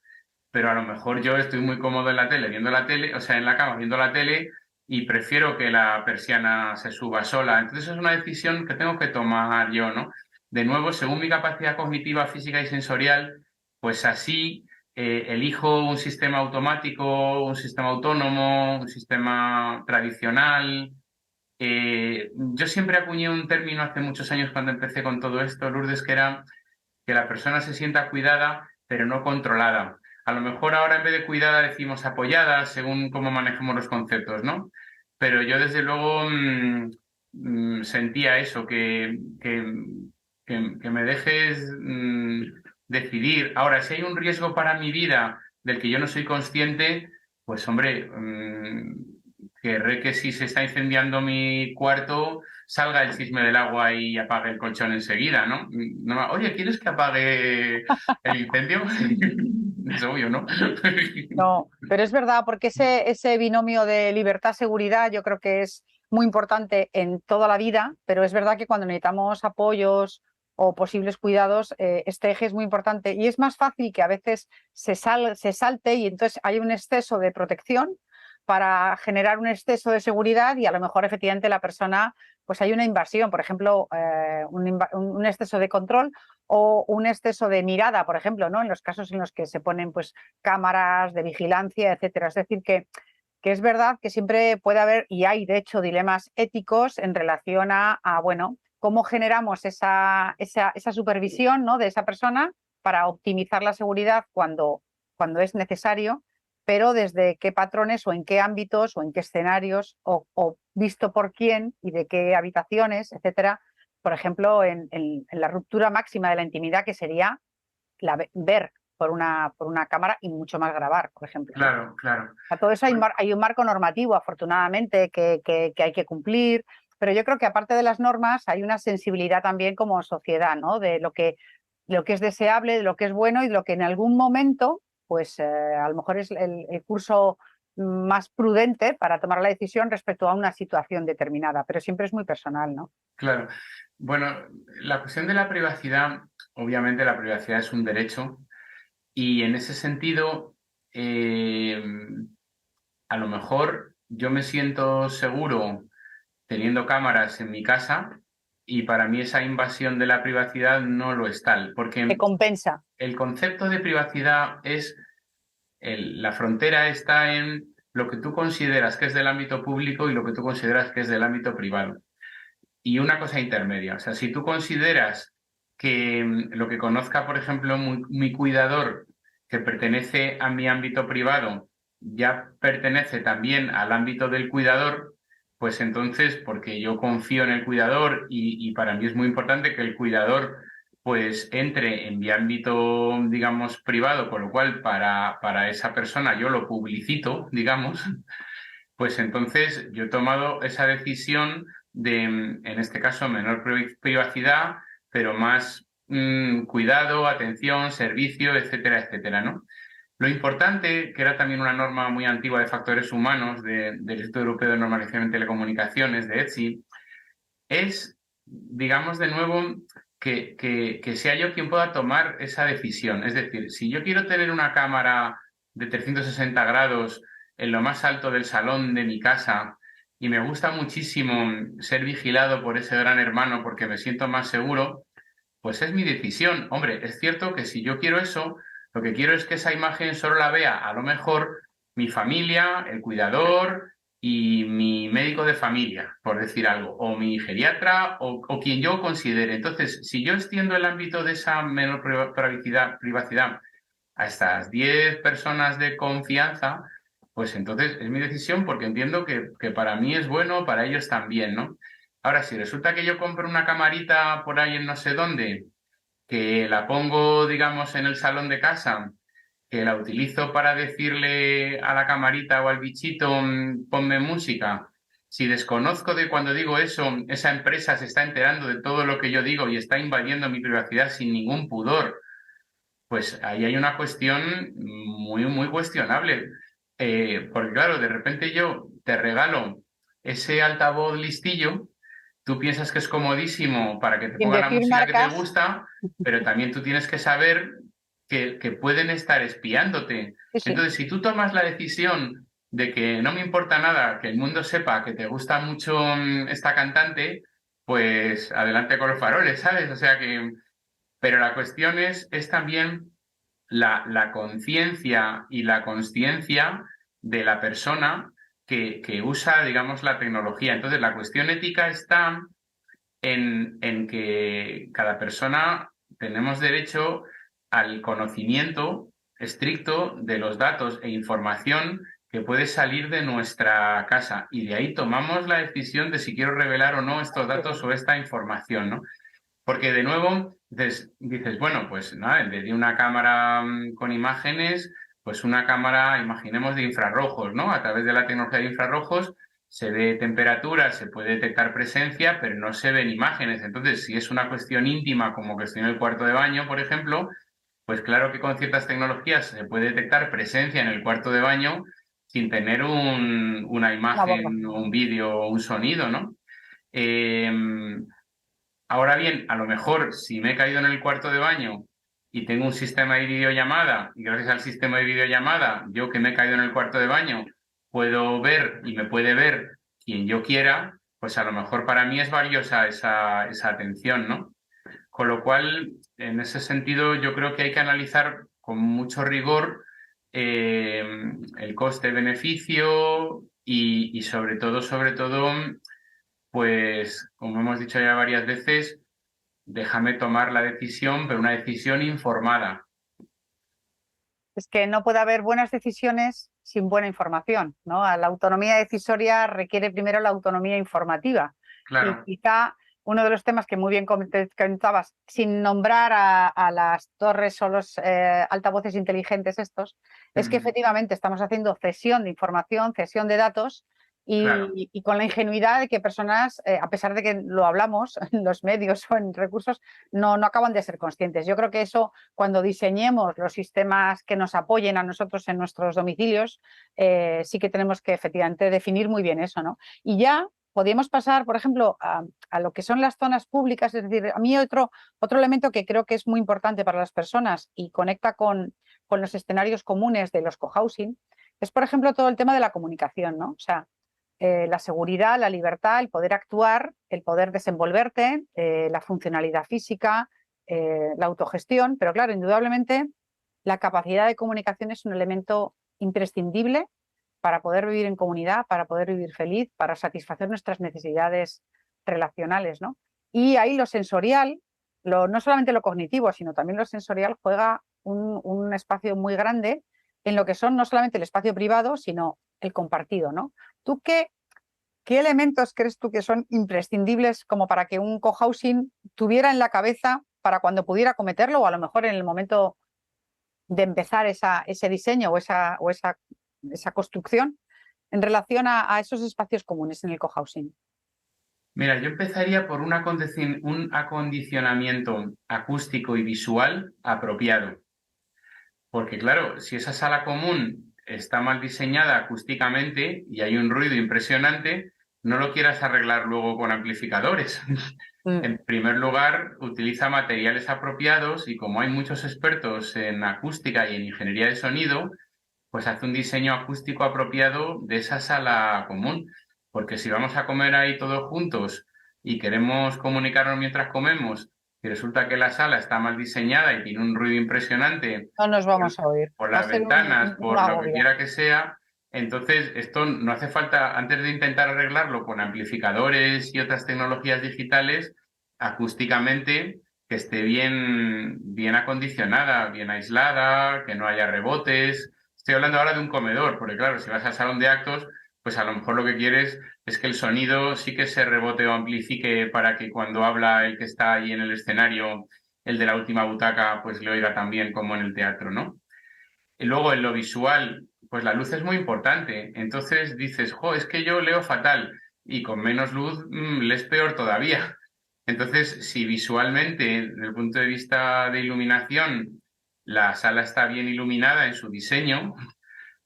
Speaker 2: pero a lo mejor yo estoy muy cómodo en la tele, viendo la tele, o sea, en la cama viendo la tele y prefiero que la persiana se suba sola. Entonces es una decisión que tengo que tomar yo, ¿no? De nuevo, según mi capacidad cognitiva, física y sensorial, pues así elijo un sistema automático, un sistema autónomo, un sistema tradicional. Yo siempre acuñé un término hace muchos años cuando empecé con todo esto, Lourdes, que era que la persona se sienta cuidada, pero no controlada. A lo mejor ahora en vez de cuidada decimos apoyada, según cómo manejemos los conceptos, ¿no? Pero yo desde luego sentía eso, que me dejes decidir. Ahora, si hay un riesgo para mi vida del que yo no soy consciente, pues hombre, querré que si se está incendiando mi cuarto salga el cisne del agua y apague el colchón enseguida, ¿no? Oye, ¿quieres que apague el incendio? Es obvio, ¿no?
Speaker 1: No, pero es verdad, porque ese binomio de libertad-seguridad yo creo que es muy importante en toda la vida, pero es verdad que cuando necesitamos apoyos o posibles cuidados, este eje es muy importante y es más fácil que a veces se salte y entonces hay un exceso de protección para generar un exceso de seguridad y a lo mejor efectivamente la persona, pues hay una invasión, por ejemplo, un exceso de control o un exceso de mirada, por ejemplo, ¿no? En los casos en los que se ponen pues cámaras de vigilancia, etcétera. Es decir, que es verdad que siempre puede haber, y hay de hecho dilemas éticos en relación bueno, cómo generamos esa supervisión, ¿no? De esa persona para optimizar la seguridad cuando es necesario, pero desde qué patrones o en qué ámbitos o en qué escenarios o visto por quién y de qué habitaciones, etcétera. Por ejemplo, en la ruptura máxima de la intimidad, que sería ver por una cámara y mucho más grabar, por ejemplo, ¿no?
Speaker 2: Claro, claro.
Speaker 1: A todo eso hay un marco normativo, afortunadamente, que hay que cumplir, pero yo creo que aparte de las normas hay una sensibilidad también como sociedad, ¿no? De lo que es deseable, de lo que es bueno y de lo que en algún momento, pues a lo mejor es el curso más prudente para tomar la decisión respecto a una situación determinada, pero siempre es muy personal, ¿no?
Speaker 2: Claro. Bueno, la cuestión de la privacidad, obviamente la privacidad es un derecho y en ese sentido, a lo mejor yo me siento seguro teniendo cámaras en mi casa y para mí esa invasión de la privacidad no lo es tal,
Speaker 1: Que
Speaker 2: porque
Speaker 1: compensa.
Speaker 2: el concepto de privacidad es, la frontera está en lo que tú consideras que es del ámbito público y lo que tú consideras que es del ámbito privado. Y una cosa intermedia, o sea, si tú consideras que lo que conozca, por ejemplo, mi cuidador, que pertenece a mi ámbito privado, ya pertenece también al ámbito del cuidador, pues entonces, porque yo confío en el cuidador y para mí es muy importante que el cuidador pues entre en mi ámbito, digamos, privado, con lo cual para esa persona yo lo publicito, digamos, pues entonces yo he tomado esa decisión de, en este caso, menor privacidad, pero más cuidado, atención, servicio, etcétera, etcétera, ¿no? Lo importante, que era también una norma muy antigua de factores humanos del Instituto Europeo de Normalización en Telecomunicaciones, de ETSI, es, digamos, de nuevo, que sea yo quien pueda tomar esa decisión. Es decir, si yo quiero tener una cámara de 360 grados en lo más alto del salón de mi casa y me gusta muchísimo ser vigilado por ese gran hermano porque me siento más seguro, pues es mi decisión. Hombre, es cierto que si yo quiero eso, lo que quiero es que esa imagen solo la vea a lo mejor mi familia, el cuidador y mi médico de familia, por decir algo, o mi geriatra o quien yo considere. Entonces, si yo extiendo el ámbito de esa menor privacidad a estas 10 personas de confianza, pues entonces es mi decisión porque entiendo que para mí es bueno, para ellos también, ¿no? Ahora, si resulta que yo compro una camarita por ahí en no sé dónde, que la pongo, digamos, en el salón de casa, que la utilizo para decirle a la camarita o al bichito, ponme música, si desconozco de cuando digo eso, esa empresa se está enterando de todo lo que yo digo y está invadiendo mi privacidad sin ningún pudor, pues ahí hay una cuestión muy, muy cuestionable. Porque claro, de repente yo te regalo ese altavoz listillo, tú piensas que es comodísimo para que te
Speaker 1: Sin
Speaker 2: ponga la
Speaker 1: decir
Speaker 2: música que te
Speaker 1: marcas,
Speaker 2: gusta, pero también tú tienes que saber que pueden estar espiándote.
Speaker 1: sí, sí.
Speaker 2: Entonces, si tú tomas la decisión de que no me importa nada que el mundo sepa que te gusta mucho esta cantante, pues adelante con los faroles, ¿sabes? O sea que, pero la cuestión es también la conciencia y la consciencia de la persona que usa, digamos, la tecnología. Entonces, la cuestión ética está en que cada persona tenemos derecho al conocimiento estricto de los datos e información que puede salir de nuestra casa y de ahí tomamos la decisión de si quiero revelar o no estos datos o esta información, ¿no? Porque de nuevo dices, bueno, pues nada, en vez de una cámara con imágenes, pues una cámara, imaginemos, de infrarrojos, ¿no? A través de la tecnología de infrarrojos se ve temperatura, se puede detectar presencia, pero no se ven imágenes. Entonces, si es una cuestión íntima, como que estoy en el cuarto de baño, por ejemplo, pues claro que con ciertas tecnologías se puede detectar presencia en el cuarto de baño sin tener una
Speaker 1: Una bomba.
Speaker 2: imagen, o un vídeo o un sonido, ¿no? Eh, Ahora bien, a lo mejor si me he caído en el cuarto de baño y tengo un sistema de videollamada, y gracias al sistema de videollamada, yo que me he caído en el cuarto de baño, puedo ver y me puede ver quien yo quiera, pues a lo mejor para mí es valiosa esa atención, ¿no? Con lo cual, en ese sentido, yo creo que hay que analizar con mucho rigor eh, el coste-beneficio y sobre todo, pues, como hemos dicho ya varias veces, déjame tomar la decisión, pero una decisión informada.
Speaker 1: Es que no puede haber buenas decisiones sin buena información, ¿no? La autonomía decisoria requiere primero la autonomía informativa. Y
Speaker 2: Claro.
Speaker 1: quizá uno de los temas que muy bien comentabas, sin nombrar a las torres o los altavoces inteligentes estos, es que
Speaker 2: Mm,
Speaker 1: efectivamente estamos haciendo cesión de información, cesión de datos
Speaker 2: claro.
Speaker 1: y con la ingenuidad de que personas, a pesar de que lo hablamos en los medios o en recursos, no acaban de ser conscientes. Yo creo que eso, cuando diseñemos los sistemas que nos apoyen a nosotros en nuestros domicilios, sí que tenemos que efectivamente definir muy bien eso, ¿no? Y ya podríamos pasar, por ejemplo, a lo que son las zonas públicas. Es decir, a mí otro elemento que creo que es muy importante para las personas y conecta con los escenarios comunes de los cohousing es, por ejemplo, todo el tema de la comunicación, ¿no? O sea, la seguridad, la libertad, el poder actuar, el poder desenvolverte, la funcionalidad física, la autogestión, pero claro, indudablemente la capacidad de comunicación es un elemento imprescindible para poder vivir en comunidad, para poder vivir feliz, para satisfacer nuestras necesidades relacionales, ¿no? Y ahí lo sensorial, no solamente lo cognitivo, sino también lo sensorial juega un espacio muy grande en lo que son no solamente el espacio privado, sino el compartido, ¿no? ¿Tú qué elementos crees tú que son imprescindibles como para que un cohousing tuviera en la cabeza para cuando pudiera cometerlo o a lo mejor en el momento de empezar ese diseño esa construcción en relación a esos espacios comunes en el cohousing?
Speaker 2: Mira, yo empezaría por un acondicionamiento acústico y visual apropiado. Porque claro, si esa sala común está mal diseñada acústicamente y hay un ruido impresionante, no lo quieras arreglar luego con amplificadores.
Speaker 1: Mm.
Speaker 2: En primer lugar, utiliza materiales apropiados y como hay muchos expertos en acústica y en ingeniería de sonido, pues hace un diseño acústico apropiado de esa sala común. Porque si vamos a comer ahí todos juntos y queremos comunicarnos mientras comemos y resulta que la sala está mal diseñada y tiene un ruido impresionante
Speaker 1: No nos
Speaker 2: por,
Speaker 1: vamos a oír.
Speaker 2: por
Speaker 1: Va a
Speaker 2: las
Speaker 1: ser
Speaker 2: ventanas,
Speaker 1: un
Speaker 2: por lo que
Speaker 1: agobio.
Speaker 2: quiera que sea, entonces esto no hace falta, antes de intentar arreglarlo con amplificadores y otras tecnologías digitales, acústicamente que esté bien acondicionada, bien aislada, que no haya rebotes. Estoy hablando ahora de un comedor, porque claro, si vas al salón de actos, pues a lo mejor lo que quieres es que el sonido sí que se rebote o amplifique para que cuando habla el que está ahí en el escenario, el de la última butaca, pues le oiga también como en el teatro, ¿no? Y luego en lo visual, pues la luz es muy importante. Entonces dices, jo, es que yo leo fatal. y con menos luz le es peor todavía. Entonces, si visualmente, desde el punto de vista de iluminación, la sala está bien iluminada en su diseño,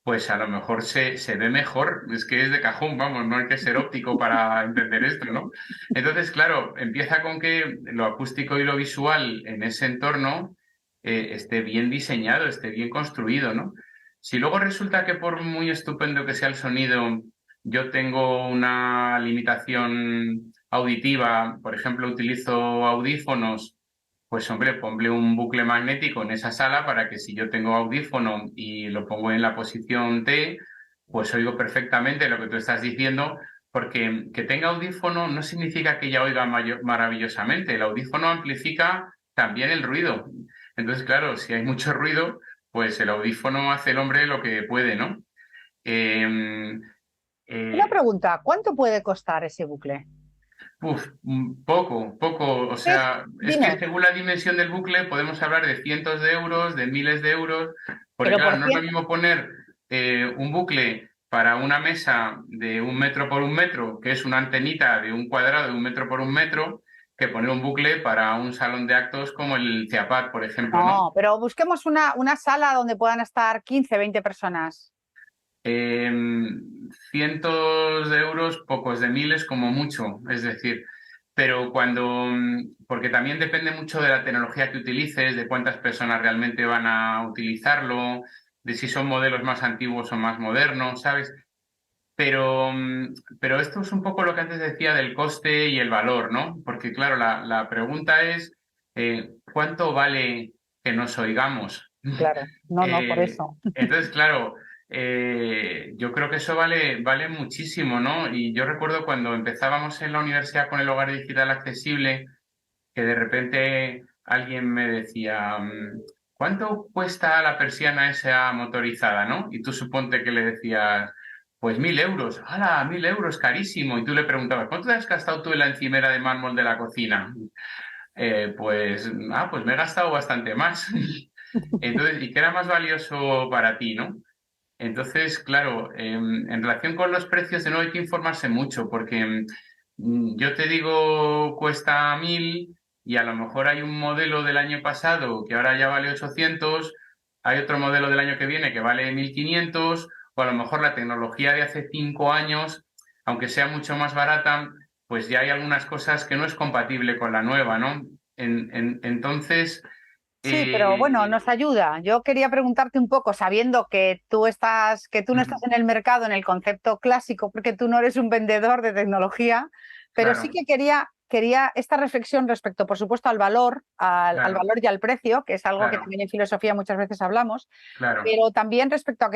Speaker 2: pues a lo mejor se ve mejor. Es que es de cajón, vamos, no hay que ser óptico para entender esto, ¿no? Entonces, claro, empieza con que lo acústico y lo visual en ese entorno esté bien diseñado, esté bien construido, ¿no? Si luego resulta que por muy estupendo que sea el sonido, yo tengo una limitación auditiva, por ejemplo, utilizo audífonos, pues hombre, ponle un bucle magnético en esa sala para que si yo tengo audífono y lo pongo en la posición T, pues oigo perfectamente lo que tú estás diciendo, porque que tenga audífono no significa que ya oiga maravillosamente. El audífono amplifica también el ruido. Entonces, claro, si hay mucho ruido, pues el audífono hace el hombre lo que puede, ¿no? Eh,
Speaker 1: Una
Speaker 2: eh,
Speaker 1: pregunta, ¿cuánto puede costar ese bucle?
Speaker 2: Poco, poco. O sea, es que
Speaker 1: Dime,
Speaker 2: según la dimensión del bucle podemos hablar de cientos de euros, de miles de euros, porque
Speaker 1: pero
Speaker 2: claro,
Speaker 1: por
Speaker 2: no es lo
Speaker 1: cien,
Speaker 2: mismo poner un bucle para una mesa de 1 metro por 1 metro, que es una antenita de un cuadrado de 1 metro por 1 metro, que poner un bucle para un salón de actos como el CEAPAT, por ejemplo, ¿no?
Speaker 1: no, pero busquemos una sala donde puedan estar 15, 20 personas.
Speaker 2: Eh, cientos de euros, pocos de miles como mucho, es decir, pero porque también depende mucho de la tecnología que utilices, de cuántas personas realmente van a utilizarlo, de si son modelos más antiguos o más modernos, ¿sabes? Pero esto es un poco lo que antes decía del coste y el valor, ¿no? Porque claro, la pregunta es, ¿cuánto vale que nos oigamos?
Speaker 1: Claro, no, no, por
Speaker 2: Eh,
Speaker 1: eso.
Speaker 2: entonces, claro, yo creo que eso vale muchísimo, ¿no? Y yo recuerdo cuando empezábamos en la universidad con el hogar digital accesible, que de repente alguien me decía, ¿cuánto cuesta la persiana esa motorizada, no? Y tú suponte que le decías, pues 1.000 euros. ¡Hala, 1.000 euros, carísimo! Y tú le preguntabas, ¿cuánto te has gastado tú en la encimera de mármol de la cocina? Pues me he gastado bastante más. Entonces, ¿y qué era más valioso para ti, no? Entonces, claro, en relación con los precios, de nuevo hay que informarse mucho, porque yo te digo cuesta 1.000 y a lo mejor hay un modelo del año pasado que ahora ya vale 800, hay otro modelo del año que viene que vale 1.500, o a lo mejor la tecnología de hace 5 años, aunque sea mucho más barata, pues ya hay algunas cosas que no es compatible con la nueva, ¿no? Entonces,
Speaker 1: Sí, pero bueno,
Speaker 2: eh,
Speaker 1: nos ayuda. Yo quería preguntarte un poco, sabiendo que tú no estás en el mercado en el concepto clásico, porque tú no eres un vendedor de tecnología, pero sí
Speaker 2: claro,
Speaker 1: que quería esta reflexión respecto, por supuesto, al valor, al
Speaker 2: claro,
Speaker 1: valor y al precio, que es algo que
Speaker 2: claro,
Speaker 1: también en filosofía muchas veces hablamos,
Speaker 2: claro.
Speaker 1: pero también respecto a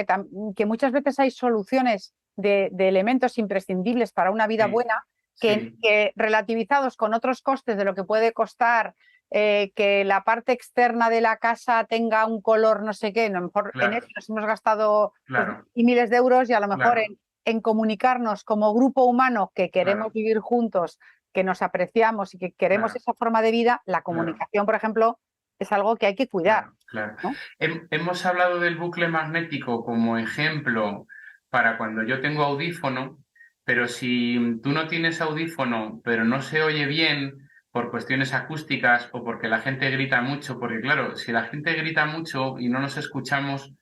Speaker 1: que muchas veces hay soluciones de elementos imprescindibles para una vida
Speaker 2: Sí,
Speaker 1: buena
Speaker 2: sí,
Speaker 1: que relativizados con otros costes de lo que puede costar que la parte externa de la casa tenga un color no sé qué, a lo mejor en eso
Speaker 2: claro,
Speaker 1: nos hemos gastado pues,
Speaker 2: claro,
Speaker 1: y miles de euros y a lo mejor
Speaker 2: claro,
Speaker 1: en comunicarnos como grupo humano que queremos
Speaker 2: claro,
Speaker 1: vivir juntos, que nos apreciamos y que queremos
Speaker 2: claro,
Speaker 1: esa forma de vida, la
Speaker 2: claro,
Speaker 1: comunicación, por ejemplo, es algo que hay que cuidar,
Speaker 2: claro, claro.
Speaker 1: ¿no?
Speaker 2: Hemos hablado del bucle magnético como ejemplo para cuando yo tengo audífono, pero si tú no tienes audífono, pero no se oye bien por cuestiones acústicas o porque la gente grita mucho, porque claro, si la gente grita mucho y no nos escuchamos,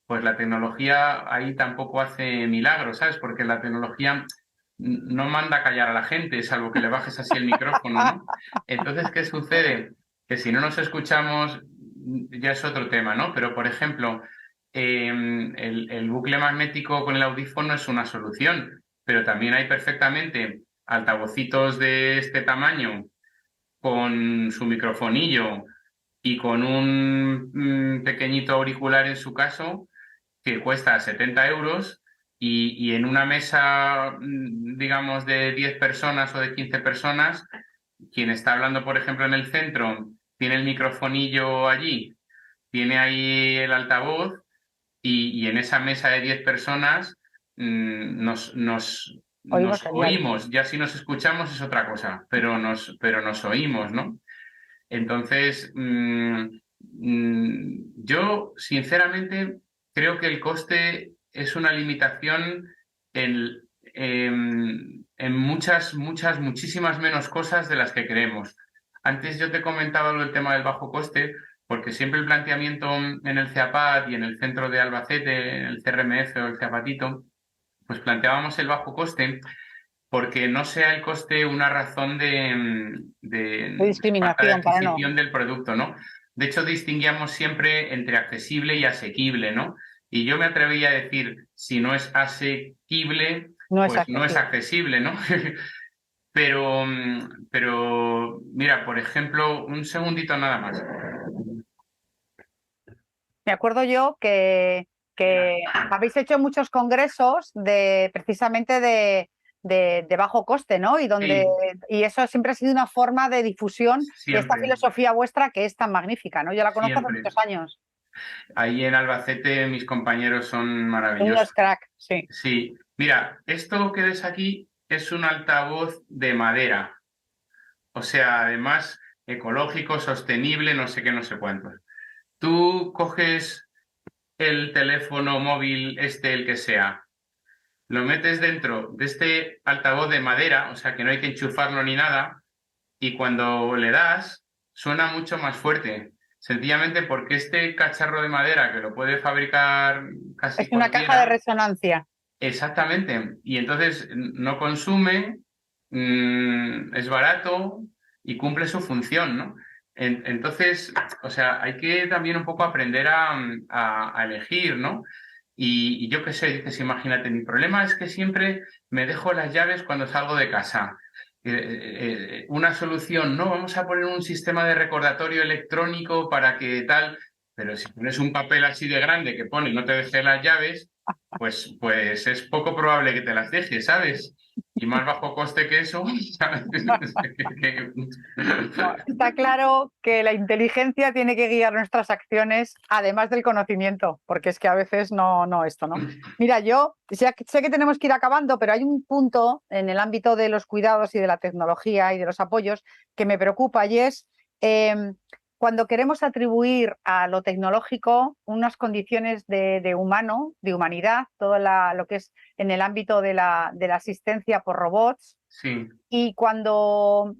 Speaker 2: pues la tecnología ahí tampoco hace milagros, ¿sabes? Porque la tecnología no manda a callar a la gente, salvo que le bajes así el micrófono, ¿no? Entonces, ¿qué sucede? Que si no nos escuchamos, ya es otro tema, ¿no? Pero, por ejemplo, el bucle magnético con el audífono es una solución, pero también hay perfectamente altavocitos de este tamaño con su microfonillo y con un pequeñito auricular en su caso que cuesta 70 euros y en una mesa, digamos, de 10 personas o de 15 personas, quien está hablando, por ejemplo, en el centro, tiene el microfonillo allí, tiene ahí el altavoz y en esa mesa de 10 personas
Speaker 1: Oímos
Speaker 2: nos
Speaker 1: genial.
Speaker 2: oímos. Ya si nos escuchamos es otra cosa, pero nos oímos, ¿no? Entonces, yo sinceramente creo que el coste es una limitación en, muchísimas menos cosas de las que creemos. Antes yo te comentaba el tema del bajo coste, porque siempre el planteamiento en el CEAPAT y en el centro de Albacete, en el CRMF o el CEAPATito, pues planteábamos el bajo coste porque no sea el coste una razón
Speaker 1: De
Speaker 2: de falta de
Speaker 1: discriminación, para no.
Speaker 2: adquisición del producto, ¿no? De hecho, distinguíamos siempre entre accesible y asequible, ¿no? Y yo me atrevía a decir, si no es asequible,
Speaker 1: No es
Speaker 2: pues no es
Speaker 1: accesible.
Speaker 2: accesible, ¿no? Pero mira, por ejemplo, un segundito nada más.
Speaker 1: Me acuerdo yo que habéis hecho muchos congresos precisamente de bajo coste, ¿no?
Speaker 2: Sí,
Speaker 1: Y eso siempre ha sido una forma de difusión de esta
Speaker 2: siempre,
Speaker 1: filosofía vuestra que es tan magnífica, ¿no? Yo la conozco hace
Speaker 2: siempre.
Speaker 1: muchos años.
Speaker 2: Ahí en Albacete mis compañeros son
Speaker 1: Son
Speaker 2: maravillosos.
Speaker 1: unos crack, sí.
Speaker 2: Sí, mira, esto que ves aquí es un altavoz de madera, o sea, además ecológico, sostenible, no sé qué, no sé cuántos. Tú coges el teléfono móvil, el que sea, lo metes dentro de este altavoz de madera, o sea, que no hay que enchufarlo ni nada, y cuando le das, suena mucho más fuerte. Sencillamente porque este cacharro de madera, que lo puede fabricar
Speaker 1: Es
Speaker 2: casi
Speaker 1: una caja de
Speaker 2: cualquiera.
Speaker 1: resonancia.
Speaker 2: Exactamente. Y entonces no consume, es barato y cumple su función, ¿no? Entonces, o sea, hay que también un poco aprender a elegir, ¿no? Y yo qué sé, dices, imagínate, mi problema es que siempre me dejo las llaves cuando salgo de casa. Una solución, no, vamos a poner un sistema de recordatorio electrónico para que tal, pero si pones un papel así de grande que pone no te dejes las llaves, pues es poco probable que te las dejes, ¿sabes? Y más bajo coste que eso, ¿sabes?
Speaker 1: No, está claro que la inteligencia tiene que guiar nuestras acciones, además del conocimiento, porque es que a veces no esto, ¿no? Mira, yo sé que tenemos que ir acabando, pero hay un punto en el ámbito de los cuidados y de la tecnología y de los apoyos que me preocupa y es eh, cuando queremos atribuir a lo tecnológico unas condiciones de humano, de humanidad, lo que es en el ámbito de la asistencia por robots
Speaker 2: Sí,
Speaker 1: y cuando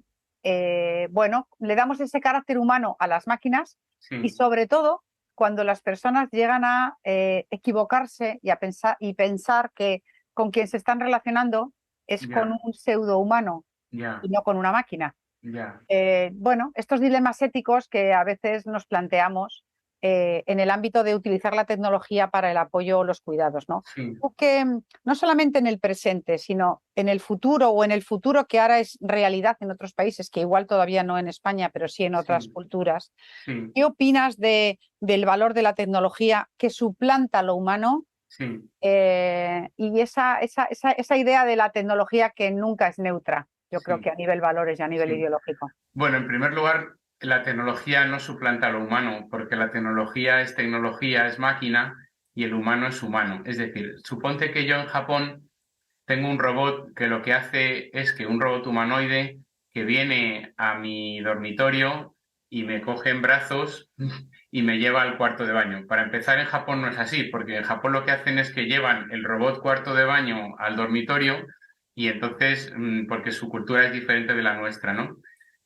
Speaker 1: bueno, le damos ese carácter humano a las máquinas y
Speaker 2: sí,
Speaker 1: sobre todo cuando las personas llegan a equivocarse y pensar que con quien se están relacionando es con
Speaker 2: ya,
Speaker 1: un pseudo humano
Speaker 2: ya,
Speaker 1: y no con una máquina.
Speaker 2: ya,
Speaker 1: Bueno, estos dilemas éticos que a veces nos planteamos en el ámbito de utilizar la tecnología para el apoyo o los cuidados, ¿no?
Speaker 2: sí,
Speaker 1: Tú que no solamente en el presente, sino en el futuro o en el futuro que ahora es realidad en otros países, que igual todavía no en España, pero sí en otras
Speaker 2: sí,
Speaker 1: culturas,
Speaker 2: sí,
Speaker 1: ¿qué opinas del valor de la tecnología que suplanta lo humano
Speaker 2: sí,
Speaker 1: y esa idea de la tecnología que nunca es neutra? Yo creo que
Speaker 2: sí,
Speaker 1: a nivel valores y a nivel
Speaker 2: sí.
Speaker 1: ideológico.
Speaker 2: Bueno, en primer lugar, la tecnología no suplanta a lo humano, porque la tecnología, es máquina y el humano es humano. Es decir, suponte que yo en Japón tengo un robot que lo que hace es que un robot humanoide que viene a mi dormitorio y me coge en brazos y me lleva al cuarto de baño. Para empezar, en Japón no es así, porque en Japón lo que hacen es que llevan el robot cuarto de baño al dormitorio y entonces, porque su cultura es diferente de la nuestra, ¿no?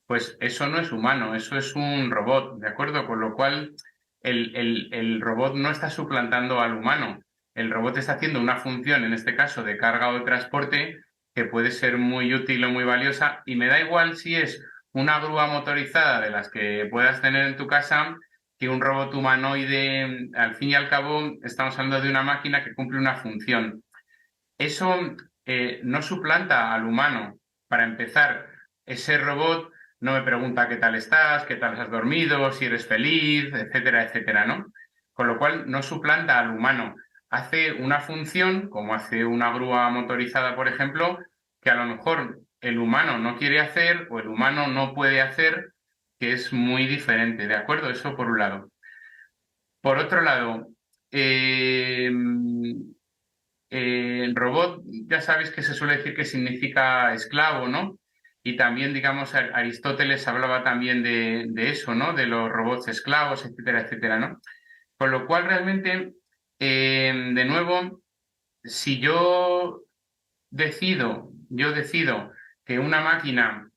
Speaker 2: Pues eso no es humano, eso es un robot, ¿de acuerdo? Con lo cual, el robot no está suplantando al humano. El robot está haciendo una función, en este caso, de carga o de transporte, que puede ser muy útil o muy valiosa, y me da igual si es una grúa motorizada de las que puedas tener en tu casa, que un robot humanoide. Al fin y al cabo, estamos hablando de una máquina que cumple una función. Eso no suplanta al humano. Para empezar, ese robot no me pregunta qué tal estás, qué tal has dormido, si eres feliz, etcétera, etcétera, ¿no? Con lo cual no suplanta al humano. Hace una función, como hace una grúa motorizada, por ejemplo, que a lo mejor el humano no quiere hacer o el humano no puede hacer, que es muy diferente, ¿de acuerdo? Eso por un lado. Por otro lado, eh, robot, ya sabéis que se suele decir que significa esclavo, ¿no? Y también, digamos, Aristóteles hablaba también de eso, ¿no? De los robots esclavos, etcétera, etcétera, ¿no? Con lo cual, realmente, de nuevo, si yo decido yo decido que una máquina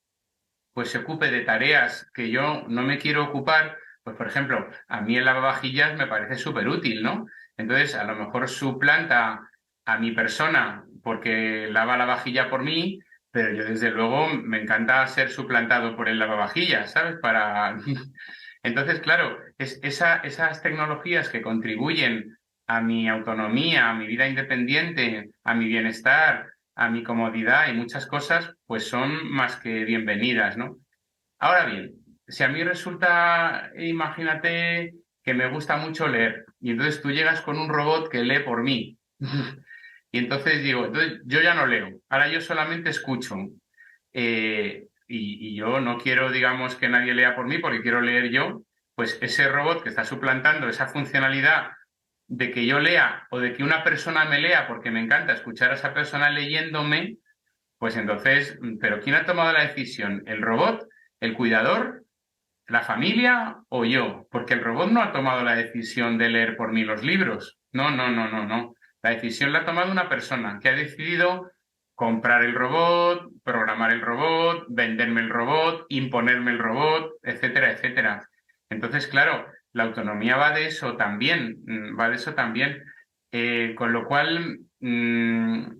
Speaker 2: pues se ocupe de tareas que yo no me quiero ocupar, pues por ejemplo, a mí el lavavajillas me parece súper útil, ¿no? Entonces, a lo mejor suplanta a mi persona porque lava la vajilla por mí, pero yo desde luego me encanta ser suplantado por el lavavajillas, ¿sabes? Entonces, claro, esas tecnologías que contribuyen a mi autonomía, a mi vida independiente, a mi bienestar, a mi comodidad y muchas cosas, pues son más que bienvenidas, ¿no? Ahora bien, si a mí resulta, imagínate que me gusta mucho leer y entonces tú llegas con un robot que lee por mí y entonces digo, entonces yo ya no leo, ahora yo solamente escucho. Y yo no quiero, digamos, que nadie lea por mí porque quiero leer yo, pues ese robot que está suplantando esa funcionalidad de que yo lea o de que una persona me lea porque me encanta escuchar a esa persona leyéndome, pues entonces, ¿pero quién ha tomado la decisión? ¿El robot? ¿El cuidador? ¿La familia o yo? Porque el robot no ha tomado la decisión de leer por mí los libros. No, no, no, no, no. La decisión la ha tomado una persona que ha decidido comprar el robot, programar el robot, venderme el robot, imponerme el robot, etcétera, etcétera. Entonces, claro, la autonomía va de eso también, va de eso también. Con lo cual, no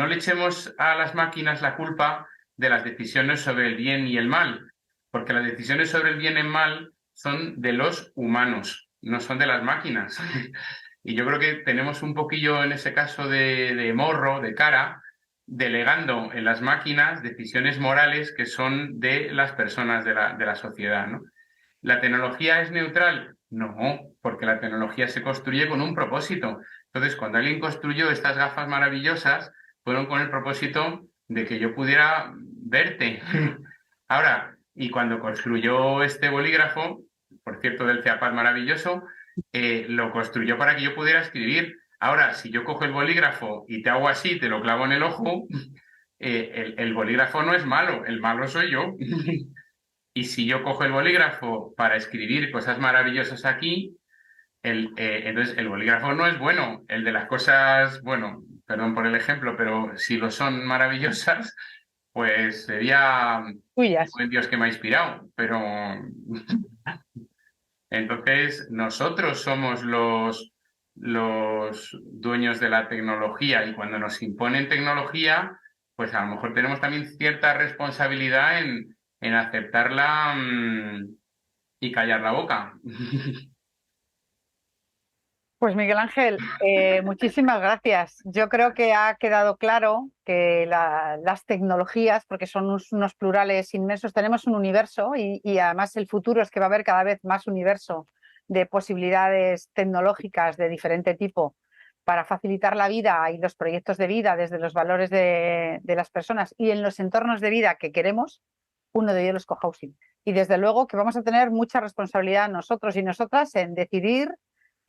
Speaker 2: le echemos a las máquinas la culpa de las decisiones sobre el bien y el mal, porque las decisiones sobre el bien y el mal son de los humanos, no son de las máquinas. Y yo creo que tenemos un poquillo en ese caso de morro, de cara, delegando en las máquinas decisiones morales que son de las personas de la sociedad, ¿no? ¿La tecnología es neutral? No, porque la tecnología se construye con un propósito. Entonces, cuando alguien construyó estas gafas maravillosas, fueron con el propósito de que yo pudiera verte. Ahora, y cuando construyó este bolígrafo, por cierto, del CEAPAD maravilloso, lo construyó para que yo pudiera escribir. Ahora, si yo cojo el bolígrafo y te hago así, te lo clavo en el ojo, el bolígrafo no es malo, el malo soy yo. Y si yo cojo el bolígrafo para escribir cosas maravillosas aquí, entonces el bolígrafo no es bueno. El de las cosas, bueno, perdón por el ejemplo, pero si lo son maravillosas, pues sería el
Speaker 1: Tuyas.
Speaker 2: buen Dios que me ha inspirado. Pero entonces nosotros somos los dueños de la tecnología y cuando nos imponen tecnología, pues a lo mejor tenemos también cierta responsabilidad en aceptarla, y callar la boca.
Speaker 1: Pues Miguel Ángel, muchísimas gracias. Yo creo que ha quedado claro que las tecnologías, porque son unos plurales inmensos, tenemos un universo y además el futuro es que va a haber cada vez más universo de posibilidades tecnológicas de diferente tipo para facilitar la vida y los proyectos de vida desde los valores de las personas y en los entornos de vida que queremos, uno de ellos es cohousing. Y desde luego que vamos a tener mucha responsabilidad nosotros y nosotras en decidir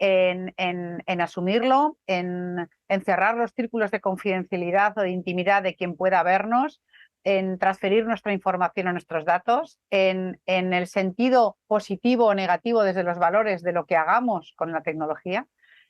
Speaker 1: en asumirlo, en cerrar los círculos de confidencialidad o de intimidad de quien pueda vernos, en transferir nuestra información a nuestros datos, en el sentido positivo o negativo desde los valores de lo que hagamos con la tecnología,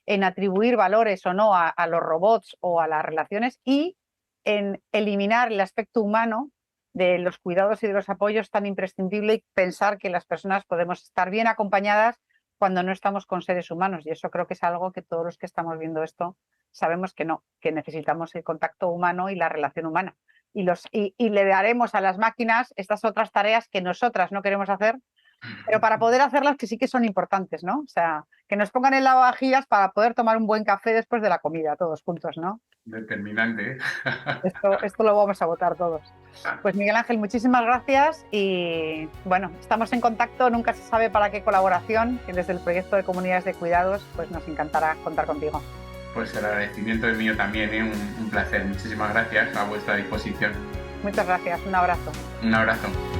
Speaker 1: en atribuir valores o no a los robots o a las relaciones y en eliminar el aspecto humano de los cuidados y de los apoyos tan imprescindible y pensar que las personas podemos estar bien acompañadas cuando no estamos con seres humanos. Y eso creo que es algo que todos los que estamos viendo esto sabemos que no, que necesitamos el contacto humano y la relación humana. Y le daremos a las máquinas estas otras tareas que nosotras no queremos hacer, pero para poder hacerlas que sí que son importantes, ¿no? O sea, que nos pongan en lavavajillas para poder tomar un buen café después de la comida, todos juntos, ¿no?
Speaker 2: Determinante.
Speaker 1: Esto lo vamos a votar todos. Pues Miguel Ángel, muchísimas gracias y bueno, estamos en contacto, nunca se sabe para qué colaboración, que desde el proyecto de comunidades de cuidados pues nos encantará contar contigo.
Speaker 2: Pues el agradecimiento es mío también, ¿eh? Un placer. Muchísimas gracias, a vuestra disposición.
Speaker 1: Muchas gracias, un abrazo.
Speaker 2: Un abrazo.